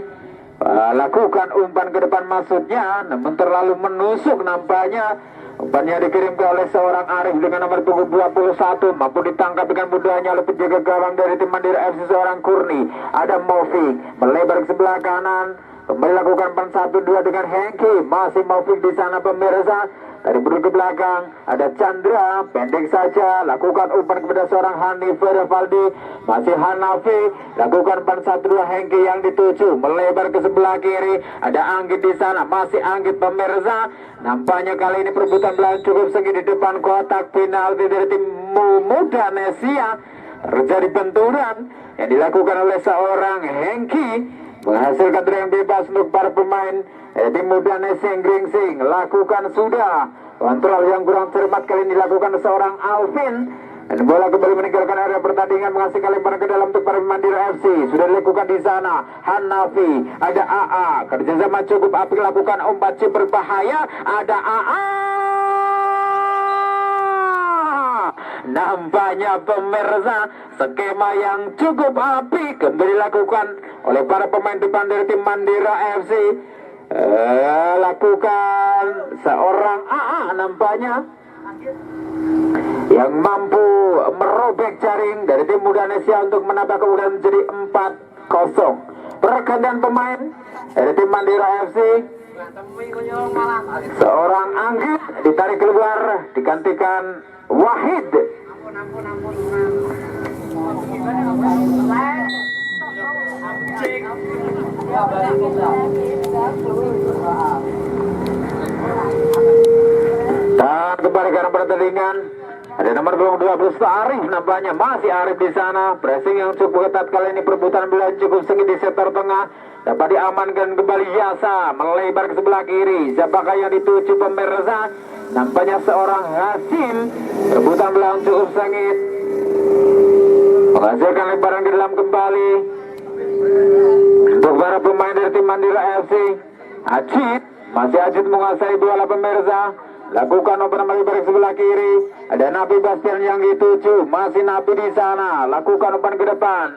Speaker 1: Lakukan umpan ke depan maksudnya, namun terlalu menusuk nampaknya. Umpannya dikirimkan oleh seorang Arif dengan nomor punggung 21. Mampu ditangkap dengan mudahnya oleh penjaga gawang dari tim Mandira FC seorang Kurni. Ada Maufik melebar ke sebelah kanan. Kembali lakukan umpan 1-2 dengan Hengki. Masih Maufik di sana pemirsa. Dari bulu ke belakang ada Chandra, pendek saja. Lakukan umpan kepada seorang Hanif Rivaldi. Masih Hanafi. Lakukan umpan 1-2 Hengki yang dituju melebar ke sebelah kiri. Ada Anggit di sana. Masih Anggit pemirsa. Nampaknya kali ini perebutan bola cukup sengit di depan kotak penalti dari tim muda Nesia. Terjadi benturan yang dilakukan oleh seorang Hengki, menghasilkan tendangan bebas untuk para pemain tim muda Nesia Gringsing. Lakukan sudah. Kontrol yang kurang cermat kali ini dilakukan seorang Alvin. Dan bola kembali meninggalkan area pertandingan, menghasilkan lemparan ke dalam untuk para Mandira FC. Sudah dilakukan di sana. Hanafi, ada AA. Kerjasama cukup apik, lakukan umpan chip berbahaya. Ada AA. Nampaknya pemirsa skema yang cukup apik kembali dilakukan oleh para pemain depan dari tim Mandira FC. Lakukan seorang AA nampaknya yang mampu merobek jaring dari tim muda Nesia untuk menambah kemudian menjadi 4-0. Pergantian pemain dari tim Mandira FC. Seorang Anggit ditarik keluar, digantikan Wahid. Dan kembali ke pertandingan. Ada nomor 12 Arif nampaknya. Masih Arif di sana. Pressing yang cukup ketat kali ini, perebutan bola cukup sengit di sektor tengah. Dapat diamankan kembali Yasa. Melebar ke sebelah kiri. Siapakah yang dituju pemirsa? Nampaknya seorang Hasim. Perebutan bola cukup sengit. Menghasilkan lebaran ke dalam kembali. Untuk para pemain dari tim Mandira FC. Ajit. Masih Ajit menguasai bola pemirsa. Lakukan umpan melebar ke sebelah kiri. Ada Nabi Bastian yang dituju. Masih Nabi di sana. Lakukan umpan ke depan.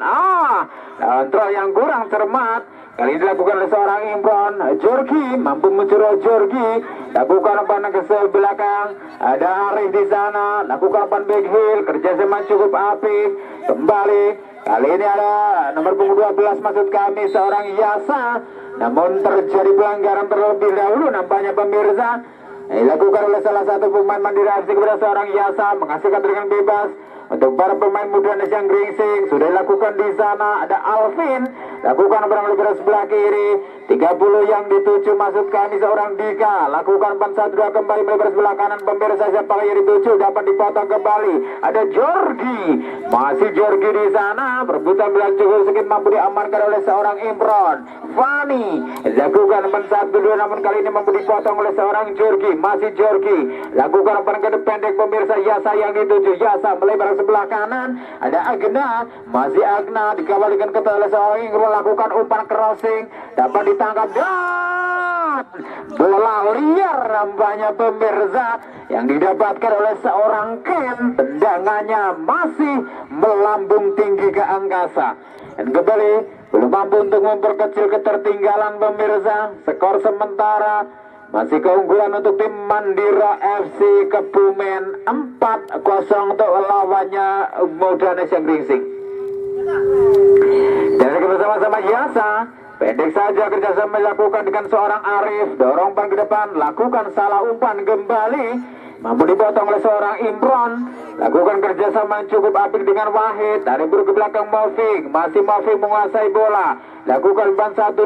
Speaker 1: Kontrol yang kurang cermat. Kali ini dilakukan oleh seorang Imron. Jorgi mampu mencuri Jorgi. Lakukan umpan ke sebelah belakang. Ada Arif di sana. Lakukan umpan back heel. Kerjasama cukup apik. Kembali. Kali ini ada nomor punggung 12 maksud kami seorang Yasa. Namun terjadi pelanggaran terlebih dahulu nampaknya pemirsa. Dilakukan oleh salah satu pemain Mandira FC kepada seorang Yasa, menghasilkan tendangan bebas untuk para pemain muda Nesia Gringsing. Sudah dilakukan di sana. Ada Alvin. Lakukan umpan melebar sebelah kiri. 30 yang dituju maksud kami seorang Dika. Lakukan umpan 1-2 kembali melebar sebelah kanan pemirsa. Siapa yang dituju dapat dipotong kembali. Ada Jorgi. Masih Jorgi di sana. Perebutan bola cukup sedikit mampu diamankan oleh seorang Imron. Fani. Lakukan umpan 1-2 namun kali ini mampu dipotong oleh seorang Jorgi. Masih Jorgi. Lakukan umpan ke pendek pemirsa. Yasa yang dituju. Yasa melebar sebelah kanan. Ada Agna. Masih Agna dikawal dengan ketat oleh seorang Ingro. Lakukan umpan crossing. Dapat ditangkap dan bola liar nampaknya pemirsa yang didapatkan oleh seorang Ken. Tendangannya masih melambung tinggi ke angkasa. Dan kembali belum mampu untuk memperkecil ketertinggalan pemirsa. Skor sementara masih keunggulan untuk tim Mandira FC Kebumen 4-0 untuk lawannya Muda Nesiang Gringsing. Dan bersama-sama Yasa, pendek saja kerjasama dilakukan dengan seorang Arif. Dorong umpan ke depan, lakukan salah umpan kembali. Mampu dipotong oleh seorang Imron. Lakukan kerjasama yang cukup apik dengan Wahid. Tarik buru ke belakang Moving. Masih Moving menguasai bola. Lakukan umpan 1-2.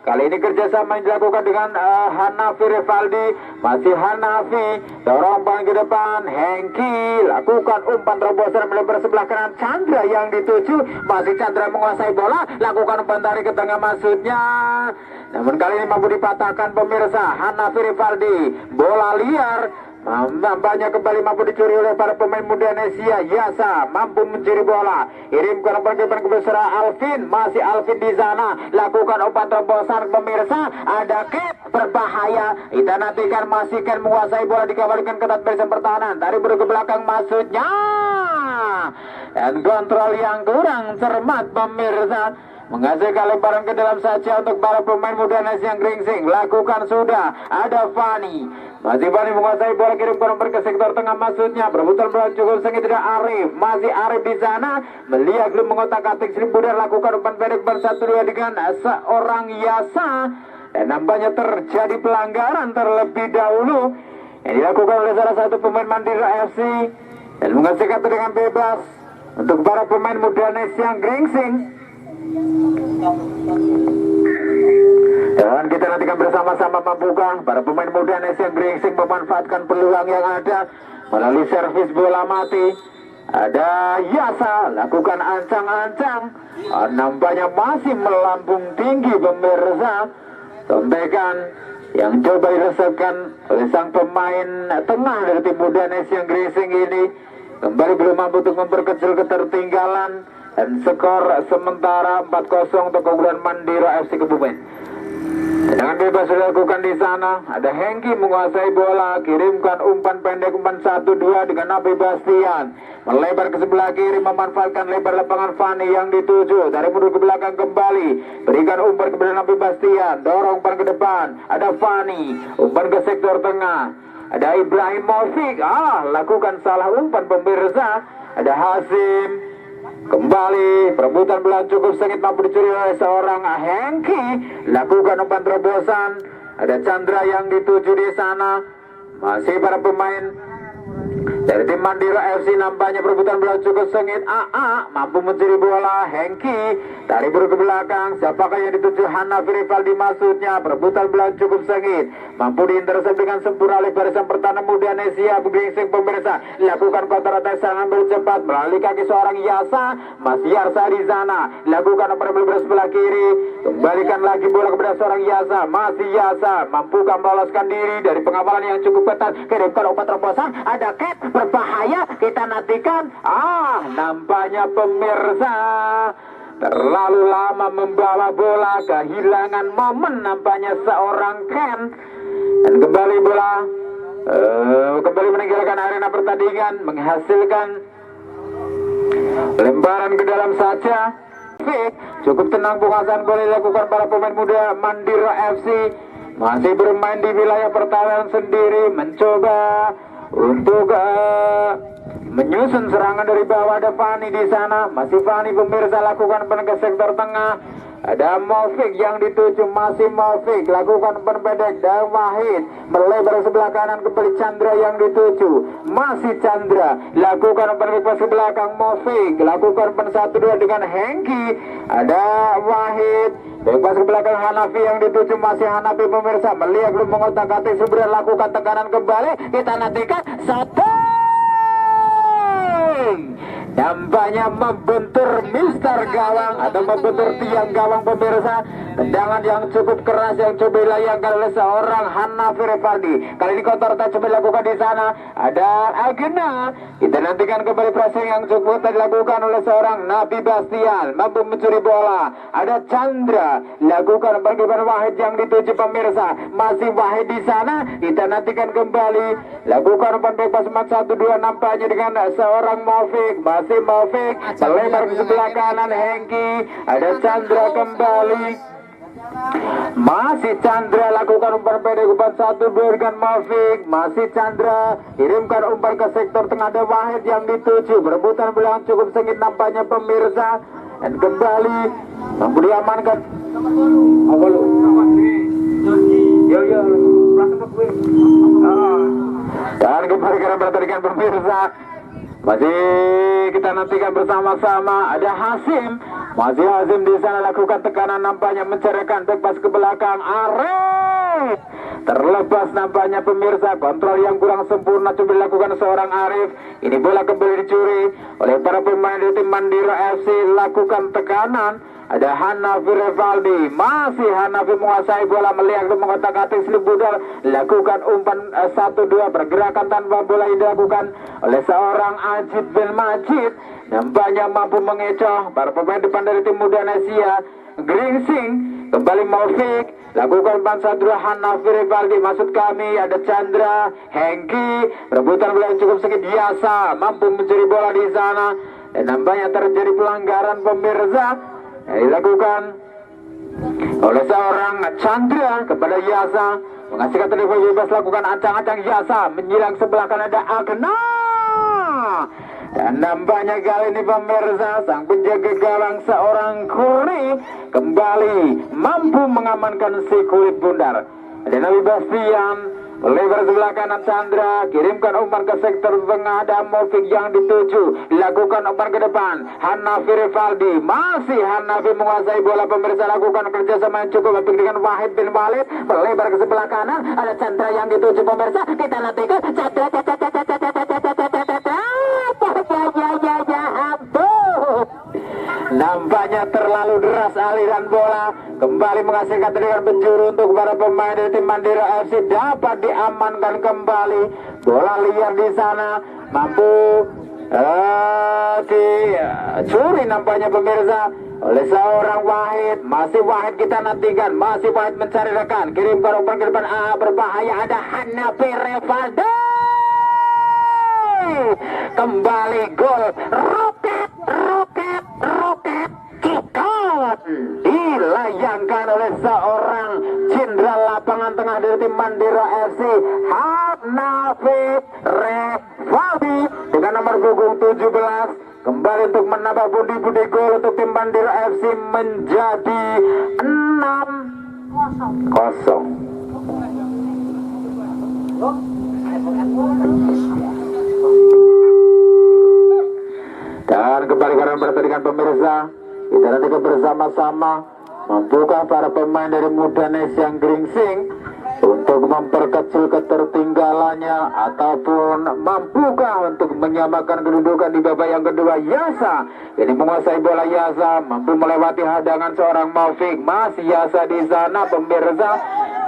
Speaker 1: Kali ini kerjasama yang dilakukan dengan Hanafi Rivaldi. Masih Hanafi. Dorong umpan ke depan. Hengki. Lakukan umpan terobosan melebar sebelah kanan. Chandra yang dituju. Masih Chandra menguasai bola. Lakukan umpan tarik ke tengah maksudnya. Namun kali ini mampu dipatahkan pemirsa. Hanafi Rivaldi. Bola liar. Nampaknya kembali mampu dicuri oleh para pemain muda Indonesia. Yasa mampu mencuri bola. Kirimkan umpan ke depan ke Alvin. Masih Alvin di sana. Lakukan umpan terobosan pemirsa. Ada Kep berbahaya. Kita nantikan masih Ken menguasai bola, dikawalkan ketat barisan pertahanan. Tarik buru ke belakang maksudnya. Dan kontrol yang kurang cermat pemirsa. Menghasilkan lemparan ke dalam saja untuk para pemain muda Nesiang Gringsing. Lakukan sudah. Ada Fani. Masih Fani menguasai bola, kirimkan umpan ke sektor tengah maksudnya. Perebutan bola cukup sengit tidak Arif. Masih Arif di sana. Melihat belum mengotak-atik Seribu dan lakukan umpan pendek ber-1-2 dengan seorang Yasa. Dan nampaknya terjadi pelanggaran terlebih dahulu yang dilakukan oleh salah satu pemain Mandira FC. Dan menghasilkan tendangan bebas untuk para pemain muda Nesiang Gringsing. Dan kita nantikan bersama-sama mampukah para pemain muda Nesiang Gringsing memanfaatkan peluang yang ada melalui servis bola mati. Ada Yasa, lakukan ancang-ancang. Nampaknya masih melambung tinggi pemirsa. Tontekan yang coba diresepkan oleh sang pemain tengah dari tim muda Nesiang Gringsing ini kembali belum mampu untuk memperkecil ketertinggalan. Dan skor sementara 4-0 untuk keunggulan Mandira FC Kebumen. Tendangan bebas dilakukan di sana. Ada Hengki menguasai bola, kirimkan umpan pendek, umpan 1-2 dengan Nabi Bastian. Melebar ke sebelah kiri, memanfaatkan lebar lapangan Fani yang dituju. Dari mundur ke belakang kembali, berikan umpan kepada Nabi Bastian. Dorong umpan ke depan. Ada Fani, umpan ke sektor tengah. Ada Ibrahim Movik. Lakukan salah umpan pemirsa. Ada Hasim. Kembali perebutan bola cukup sengit, mampu dicuri oleh seorang Hengki. Lakukan umpan terobosan. Ada Chandra yang dituju di sana. Masih para pemain dari tim Mandira FC. Nampaknya perebutan bola cukup sengit. Mampu mencuri bola. Hengki tarik buru ke belakang. Siapakah yang dituju? Hanafi Rivaldi maksudnya. Perebutan bola cukup sengit, mampu diintersep dengan sempurna oleh barisan pertahanan muda Nesia Gringsing pemirsa. Lakukan counter attack serangan bercepat melalui kaki seorang Yasa. Masih Yarsa di sana. Lakukan umpan bola sebelah kiri. Kembalikan lagi bola kepada seorang Yasa. Masih Yasa. Mampukah meloloskan diri dari pengawalan yang cukup ketat. Kirimkan umpan terobosan. Ada Cat berbahaya. Kita nantikan. Nampaknya pemirsa terlalu lama membawa bola. Kehilangan momen nampaknya seorang Ken. Dan kembali bola kembali meninggalkan arena pertandingan, menghasilkan lemparan ke dalam saja. Cukup tenang penguasaan bola dilakukan para pemain muda Mandira FC. Masih bermain di wilayah pertahanan sendiri, mencoba untuk menyusun serangan dari bawah. Ada Fani di sana. Masih Fani pemirsa, lakukan ke sektor tengah. Ada Movik yang dituju. Masih Movik, lakukan pendek. Dan Wahid melebar sebelah kanan, kembali Chandra yang dituju. Masih Chandra, lakukan pendek ke belakang. Movik lakukan pen 1-2 dengan Hengki. Ada Wahid bebas ke belakang. Hanafi yang dituju. Masih Hanafi pemirsa, melihat belum mengotak-atik, segera lakukan tekanan kembali. Kita nantikan satu. Nampaknya membentur Mister Gawang atau membentur tiang gawang pemirsa. Tendangan yang cukup keras yang coba dilayangkan oleh seorang Hanafi Rivaldi. Kali ini counter attack coba dilakukan di sana. Ada Agena. Kita nantikan kembali pressing yang cukup dilakukan oleh seorang Nabi Bastian. Mampu mencuri bola. Ada Chandra. Lakukan bagaimana Wahid yang dituju pemirsa. Masih Wahid di sana. Kita nantikan kembali. Lakukan umpan bebas 1-2 nampaknya dengan seorang Movik. Masih masih Maufik, melebar ke sebelah kanan Hengki, ada Chandra kembali. Masih Chandra lakukan umpan pendek umpan 1-2 dengan Maufik. Masih Chandra kirimkan umpan ke sektor tengah, ada Wahid yang dituju. Berebutan belakang cukup sengit nampaknya pemirsa. Dan kembali mampu diamankan. Apa lu? Yo. Dan kembali karena bertandingan pemirsa. Masih kita nantikan bersama-sama, ada Hasim. Masih Hasim di sana lakukan tekanan, nampaknya mencerahkan back pass ke belakang. Arif terlepas nampaknya pemirsa, kontrol yang kurang sempurna coba dilakukan seorang Arif. Ini bola kembali dicuri oleh para pemain dari tim Mandira FC. Lakukan tekanan, ada Hanafi Revaldi. Masih Hanafi menguasai bola, melihat dan mengotak-atik Slip Budal. Lakukan umpan 1-2, pergerakan tanpa bola yang dilakukan oleh seorang Ajid bin Majid. Nampaknya mampu mengecoh para pemain depan dari tim muda Asia. Gringsing kembali Maufik, lakukan umpan 1-2, Hanafi Revaldi. Maksud kami ada Chandra, Hengki, rebutan bola yang cukup sedikit. Yasa mampu mencuri bola di sana. Dan nampaknya terjadi pelanggaran pemirsa dilakukan oleh seorang Chandra kepada Yasa, mengasihkan telepon bebas. Lakukan ancang-ancang Yasa menyilang sebelah kanan, ada Agna. Dan nampaknya kali ini pemirsa, sang penjaga gawang seorang Kurni kembali mampu mengamankan si kulit bundar. Ada Nabi Bastian lebar sebelah kanan, Chandra kirimkan umpan ke sektor tengah, ada Maufik yang dituju. Lakukan umpan ke depan, Hanafi Revaldi. Masih Hanafi menguasai bola pemirsa. Lakukan kerjasama yang cukup baik dengan Wahid bin Walid. Melebar ke sebelah kanan, ada Chandra yang dituju pemirsa. Kita nantikan Chandra. Nampaknya terlalu deras aliran bola. Kembali menghasilkan tendangan penjuru untuk para pemain dari tim Mandira FC. Dapat diamankan kembali. Bola liar di sana. Mampu dicuri nampaknya pemirsa oleh seorang Wahid. Masih Wahid kita nantikan. Masih Wahid mencari rekan. Kirimkan umpan ke depan. Berbahaya, ada Hanafi Revaldi. Kembali gol. Roket Cikon dilayangkan oleh seorang jenderal lapangan tengah dari tim Mandira FC, Hanafi Revaldi dengan nomor punggung 17. Kembali untuk menambah pundi-pundi gol untuk tim Mandira FC menjadi 6-0. Dan kembali karena pertandingan pemirsa, kita nantikan bersama-sama, mampukah para pemain dari Muda Nesiang Gringsing untuk memperkecil ketertinggalannya, ataupun mampukah untuk menyamakan kedudukan di babak yang kedua. Yasa ini menguasai bola. Yasa mampu melewati hadangan seorang Maufik. Masih Yasa di sana pemirsa.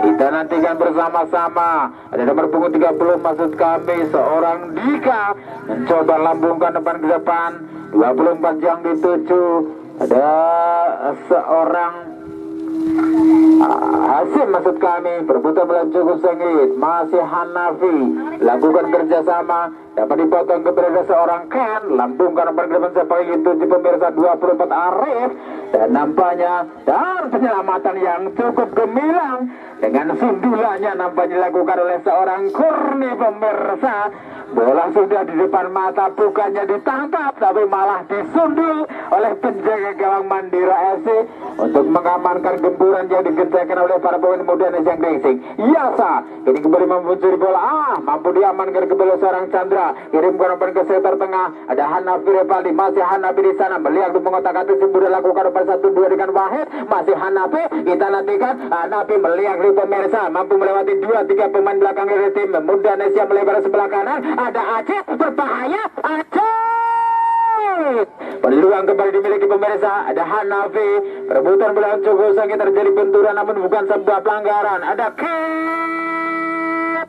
Speaker 1: Kita nantikan bersama-sama, ada nomor punggung 30 maksud kami, seorang Dika mencoba lambungkan depan ke depan. 24 yang dituju, ada seorang Hasim maksud kami, perebutan bola cukup sengit. Masih Hanafi lakukan kerjasama, dapat dipotong kepada seorang Ken. Lambungkan umpan ke depan sepak itu di pemirsa. 24 Arif, dan nampaknya dan penyelamatan yang cukup gemilang dengan sundulannya nampaknya dilakukan oleh seorang Kurni pemirsa. Bola sudah di depan mata, bukannya ditangkap tapi malah disundul oleh penjaga gawang Mandira FC untuk mengamankan gemburan yang digerjakan oleh para pemain muda Nesiang Gringsing. Yasa ini kembali mencuri bola, mampu diamankan kembali seorang Chandra. Kirimkan umpan ke sektor tengah, ada Hanafi Revaldi. Masih Hanafi di sana melihat untuk mengotak-atik Simbuda, lakukan umpan 1-2 dengan Wahid. Masih Hanafi, kita nantikan Hanafi melihat di pemirsa, mampu melewati 2-3 pemain belakang dari tim muda Nesia. Melebar sebelah kanan, ada Aceh, berbahaya Aceh. Peluang kembali dimiliki pemirsa, ada Hanafi. Rebutan bola cukup sengit, terjadi benturan namun bukan sebuah pelanggaran. Ada Ken,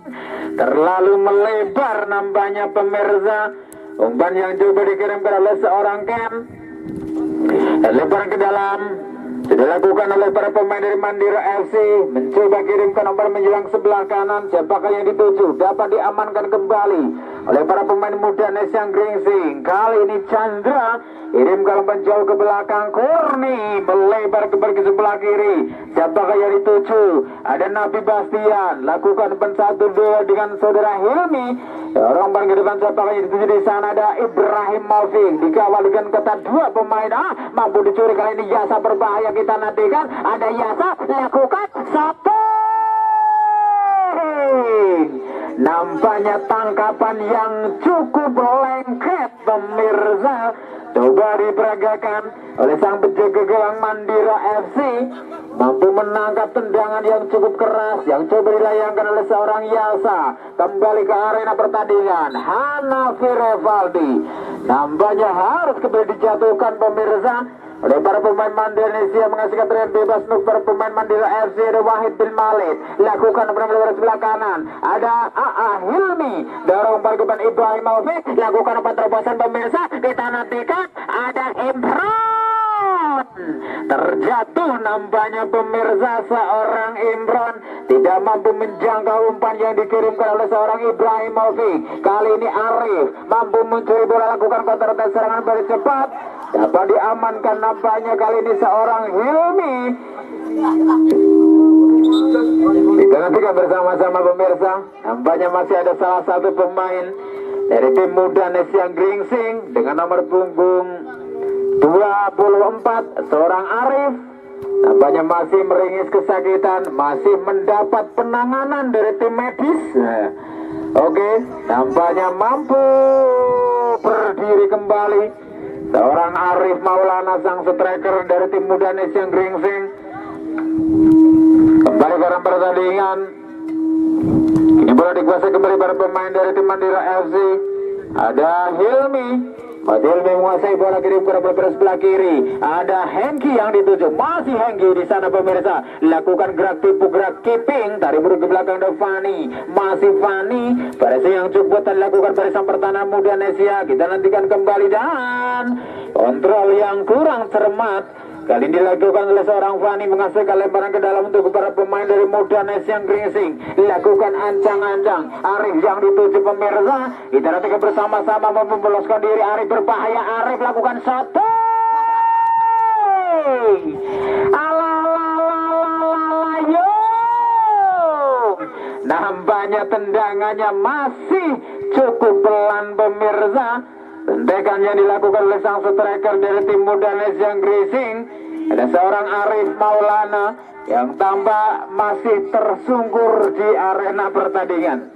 Speaker 1: terlalu melebar nampaknya pemirsa. Umpan yang coba dikirimkan oleh seorang Ken, lebar ke dalam, sudah dilakukan oleh para pemain dari Mandira FC. Mencoba kirimkan umpan menjelang sebelah kanan. Siapakah yang dituju? Dapat diamankan kembali oleh para pemain muda Nesiang Gringsing. Kali ini Chandra kirimkan umpan jauh ke belakang. Kurni melebar kembali ke sebelah kiri. Siapakah yang dituju? Ada Nabi Bastian. Lakukan umpan 1-2 dengan saudara Hilmi. Dorong umpan ke depan. Siapakah yang dituju di sana? Ada Ibrahim Malvin. Dikawal dengan ketat dua pemain. Mampu dicuri kali ini. Yasa berbahaya, kita nantikan. Ada Yasa. Lakukan satu. Nampaknya tangkapan yang cukup lengket pemirsa. Coba diperagakan oleh sang penjaga gawang Mandira FC. Mampu menangkap tendangan yang cukup keras yang coba dilayangkan oleh seorang Yasa. Kembali ke arena pertandingan. Hanafi Revaldi nampaknya harus kembali dijatuhkan pemirsa oleh para pemain Mandira Indonesia. Mengasihkan teriak bebas untuk para pemain Mandira FC. Ada Wahid bin Malik. Lakukan umpan sebelah kanan. Ada Hilmi. Dorong umpan ke depan Ibrahim Malvin. Lakukan umpan terobosan pemirsa. Kita nantikan. Ada Imron. Terjatuh nampaknya pemirsa. Seorang Imron tidak mampu menjangkau umpan yang dikirimkan oleh seorang Ibrahim Malvin. Kali ini Arif mampu mencuri bola. Lakukan counter attack serangan balik cepat. Dapat diamankan nampaknya kali ini seorang Hilmi. Kita nantikan bersama-sama pemirsa. Nampaknya masih ada salah satu pemain dari tim muda Nesiang Gringsing dengan nomor punggung 24, seorang Arif. Nampaknya masih meringis kesakitan, masih mendapat penanganan dari tim medis. Oke, nampaknya mampu berdiri kembali. Seorang Arif Maulana, sang striker dari tim muda Nesiang Gringsing. Kembali ke arena pertandingan. Ini bola dikuasai kembali para pemain dari tim Mandira FC. Ada Hilmi. Hilmi menguasai bola, kirim ke sebelah kiri. Ada Hengki yang dituju. Masih Hengki di sana pemirsa. Lakukan gerak tipu, gerak keeping. Tarik buruk ke belakang ada Fani. Masih Fani. Barisan yang cukup dilakukan barisan pertahanan muda Nesia. Kita nantikan kembali dan kontrol yang kurang cermat. Kali ini dilakukan oleh seorang Fani, menghasilkan lemparan ke dalam untuk para pemain dari muda Nesiang Gringsing. Lakukan ancang-ancang. Arif yang dituju pemirsa. Kita nantikan bersama-sama memboloskan diri. Arif berbahaya. Arif lakukan satu. Nampaknya tendangannya masih cukup pelan pemirsa. Tendakan yang dilakukan oleh sang striker dari tim muda Nesiang Gringsing. Ada seorang Arif Maulana yang tampak masih tersungkur di arena pertandingan.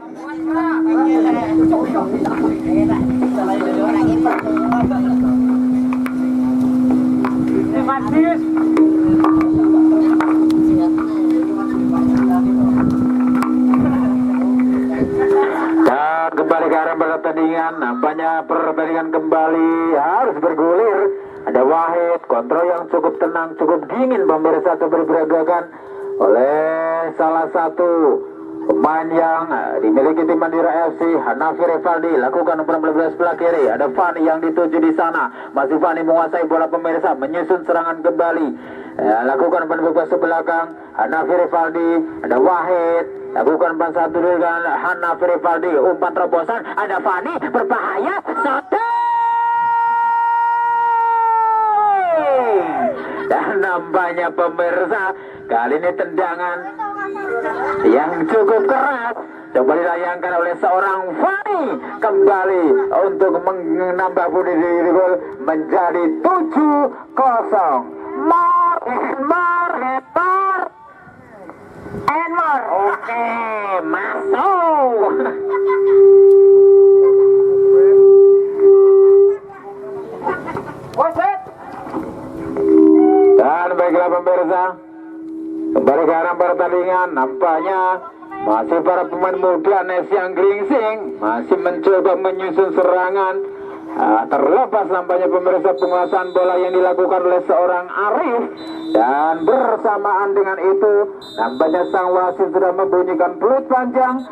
Speaker 1: Dan kembali ke arena pertandingan. Nampaknya pertandingan kembali harus bergulir. Ada Wahid, kontrol yang cukup tenang, cukup dingin pemirsa, diperagakan oleh salah satu pemain yang dimiliki tim Mandira FC, Hanafi Revaldi. Lakukan umpan bola sebelah kiri. Ada Fani yang dituju di sana. Masih Fani menguasai bola pemirsa, menyusun serangan kembali. Lakukan umpan bola sebelakang. Hanafi Revaldi. Ada Wahid. Lakukan umpan satu dengan Hanafi Revaldi. Umpan terobosan. Ada Fani berbahaya. Satu. Dan nampaknya pemirsa, kali ini tendangan yang cukup keras coba dilayangkan oleh seorang Fani kembali untuk menambah budi diri gol menjadi 7-0. More and more. Oke, masuk. Dan baiklah pemirsa, kembali ke arena pertandingan. Nampaknya masih para pemain muda Nesiang Gringsing masih mencoba menyusun serangan. Terlepas nampaknya pemirsa penguasaan bola yang dilakukan oleh seorang Arif. Dan bersamaan dengan itu nampaknya sang wasit sudah membunyikan peluit panjang.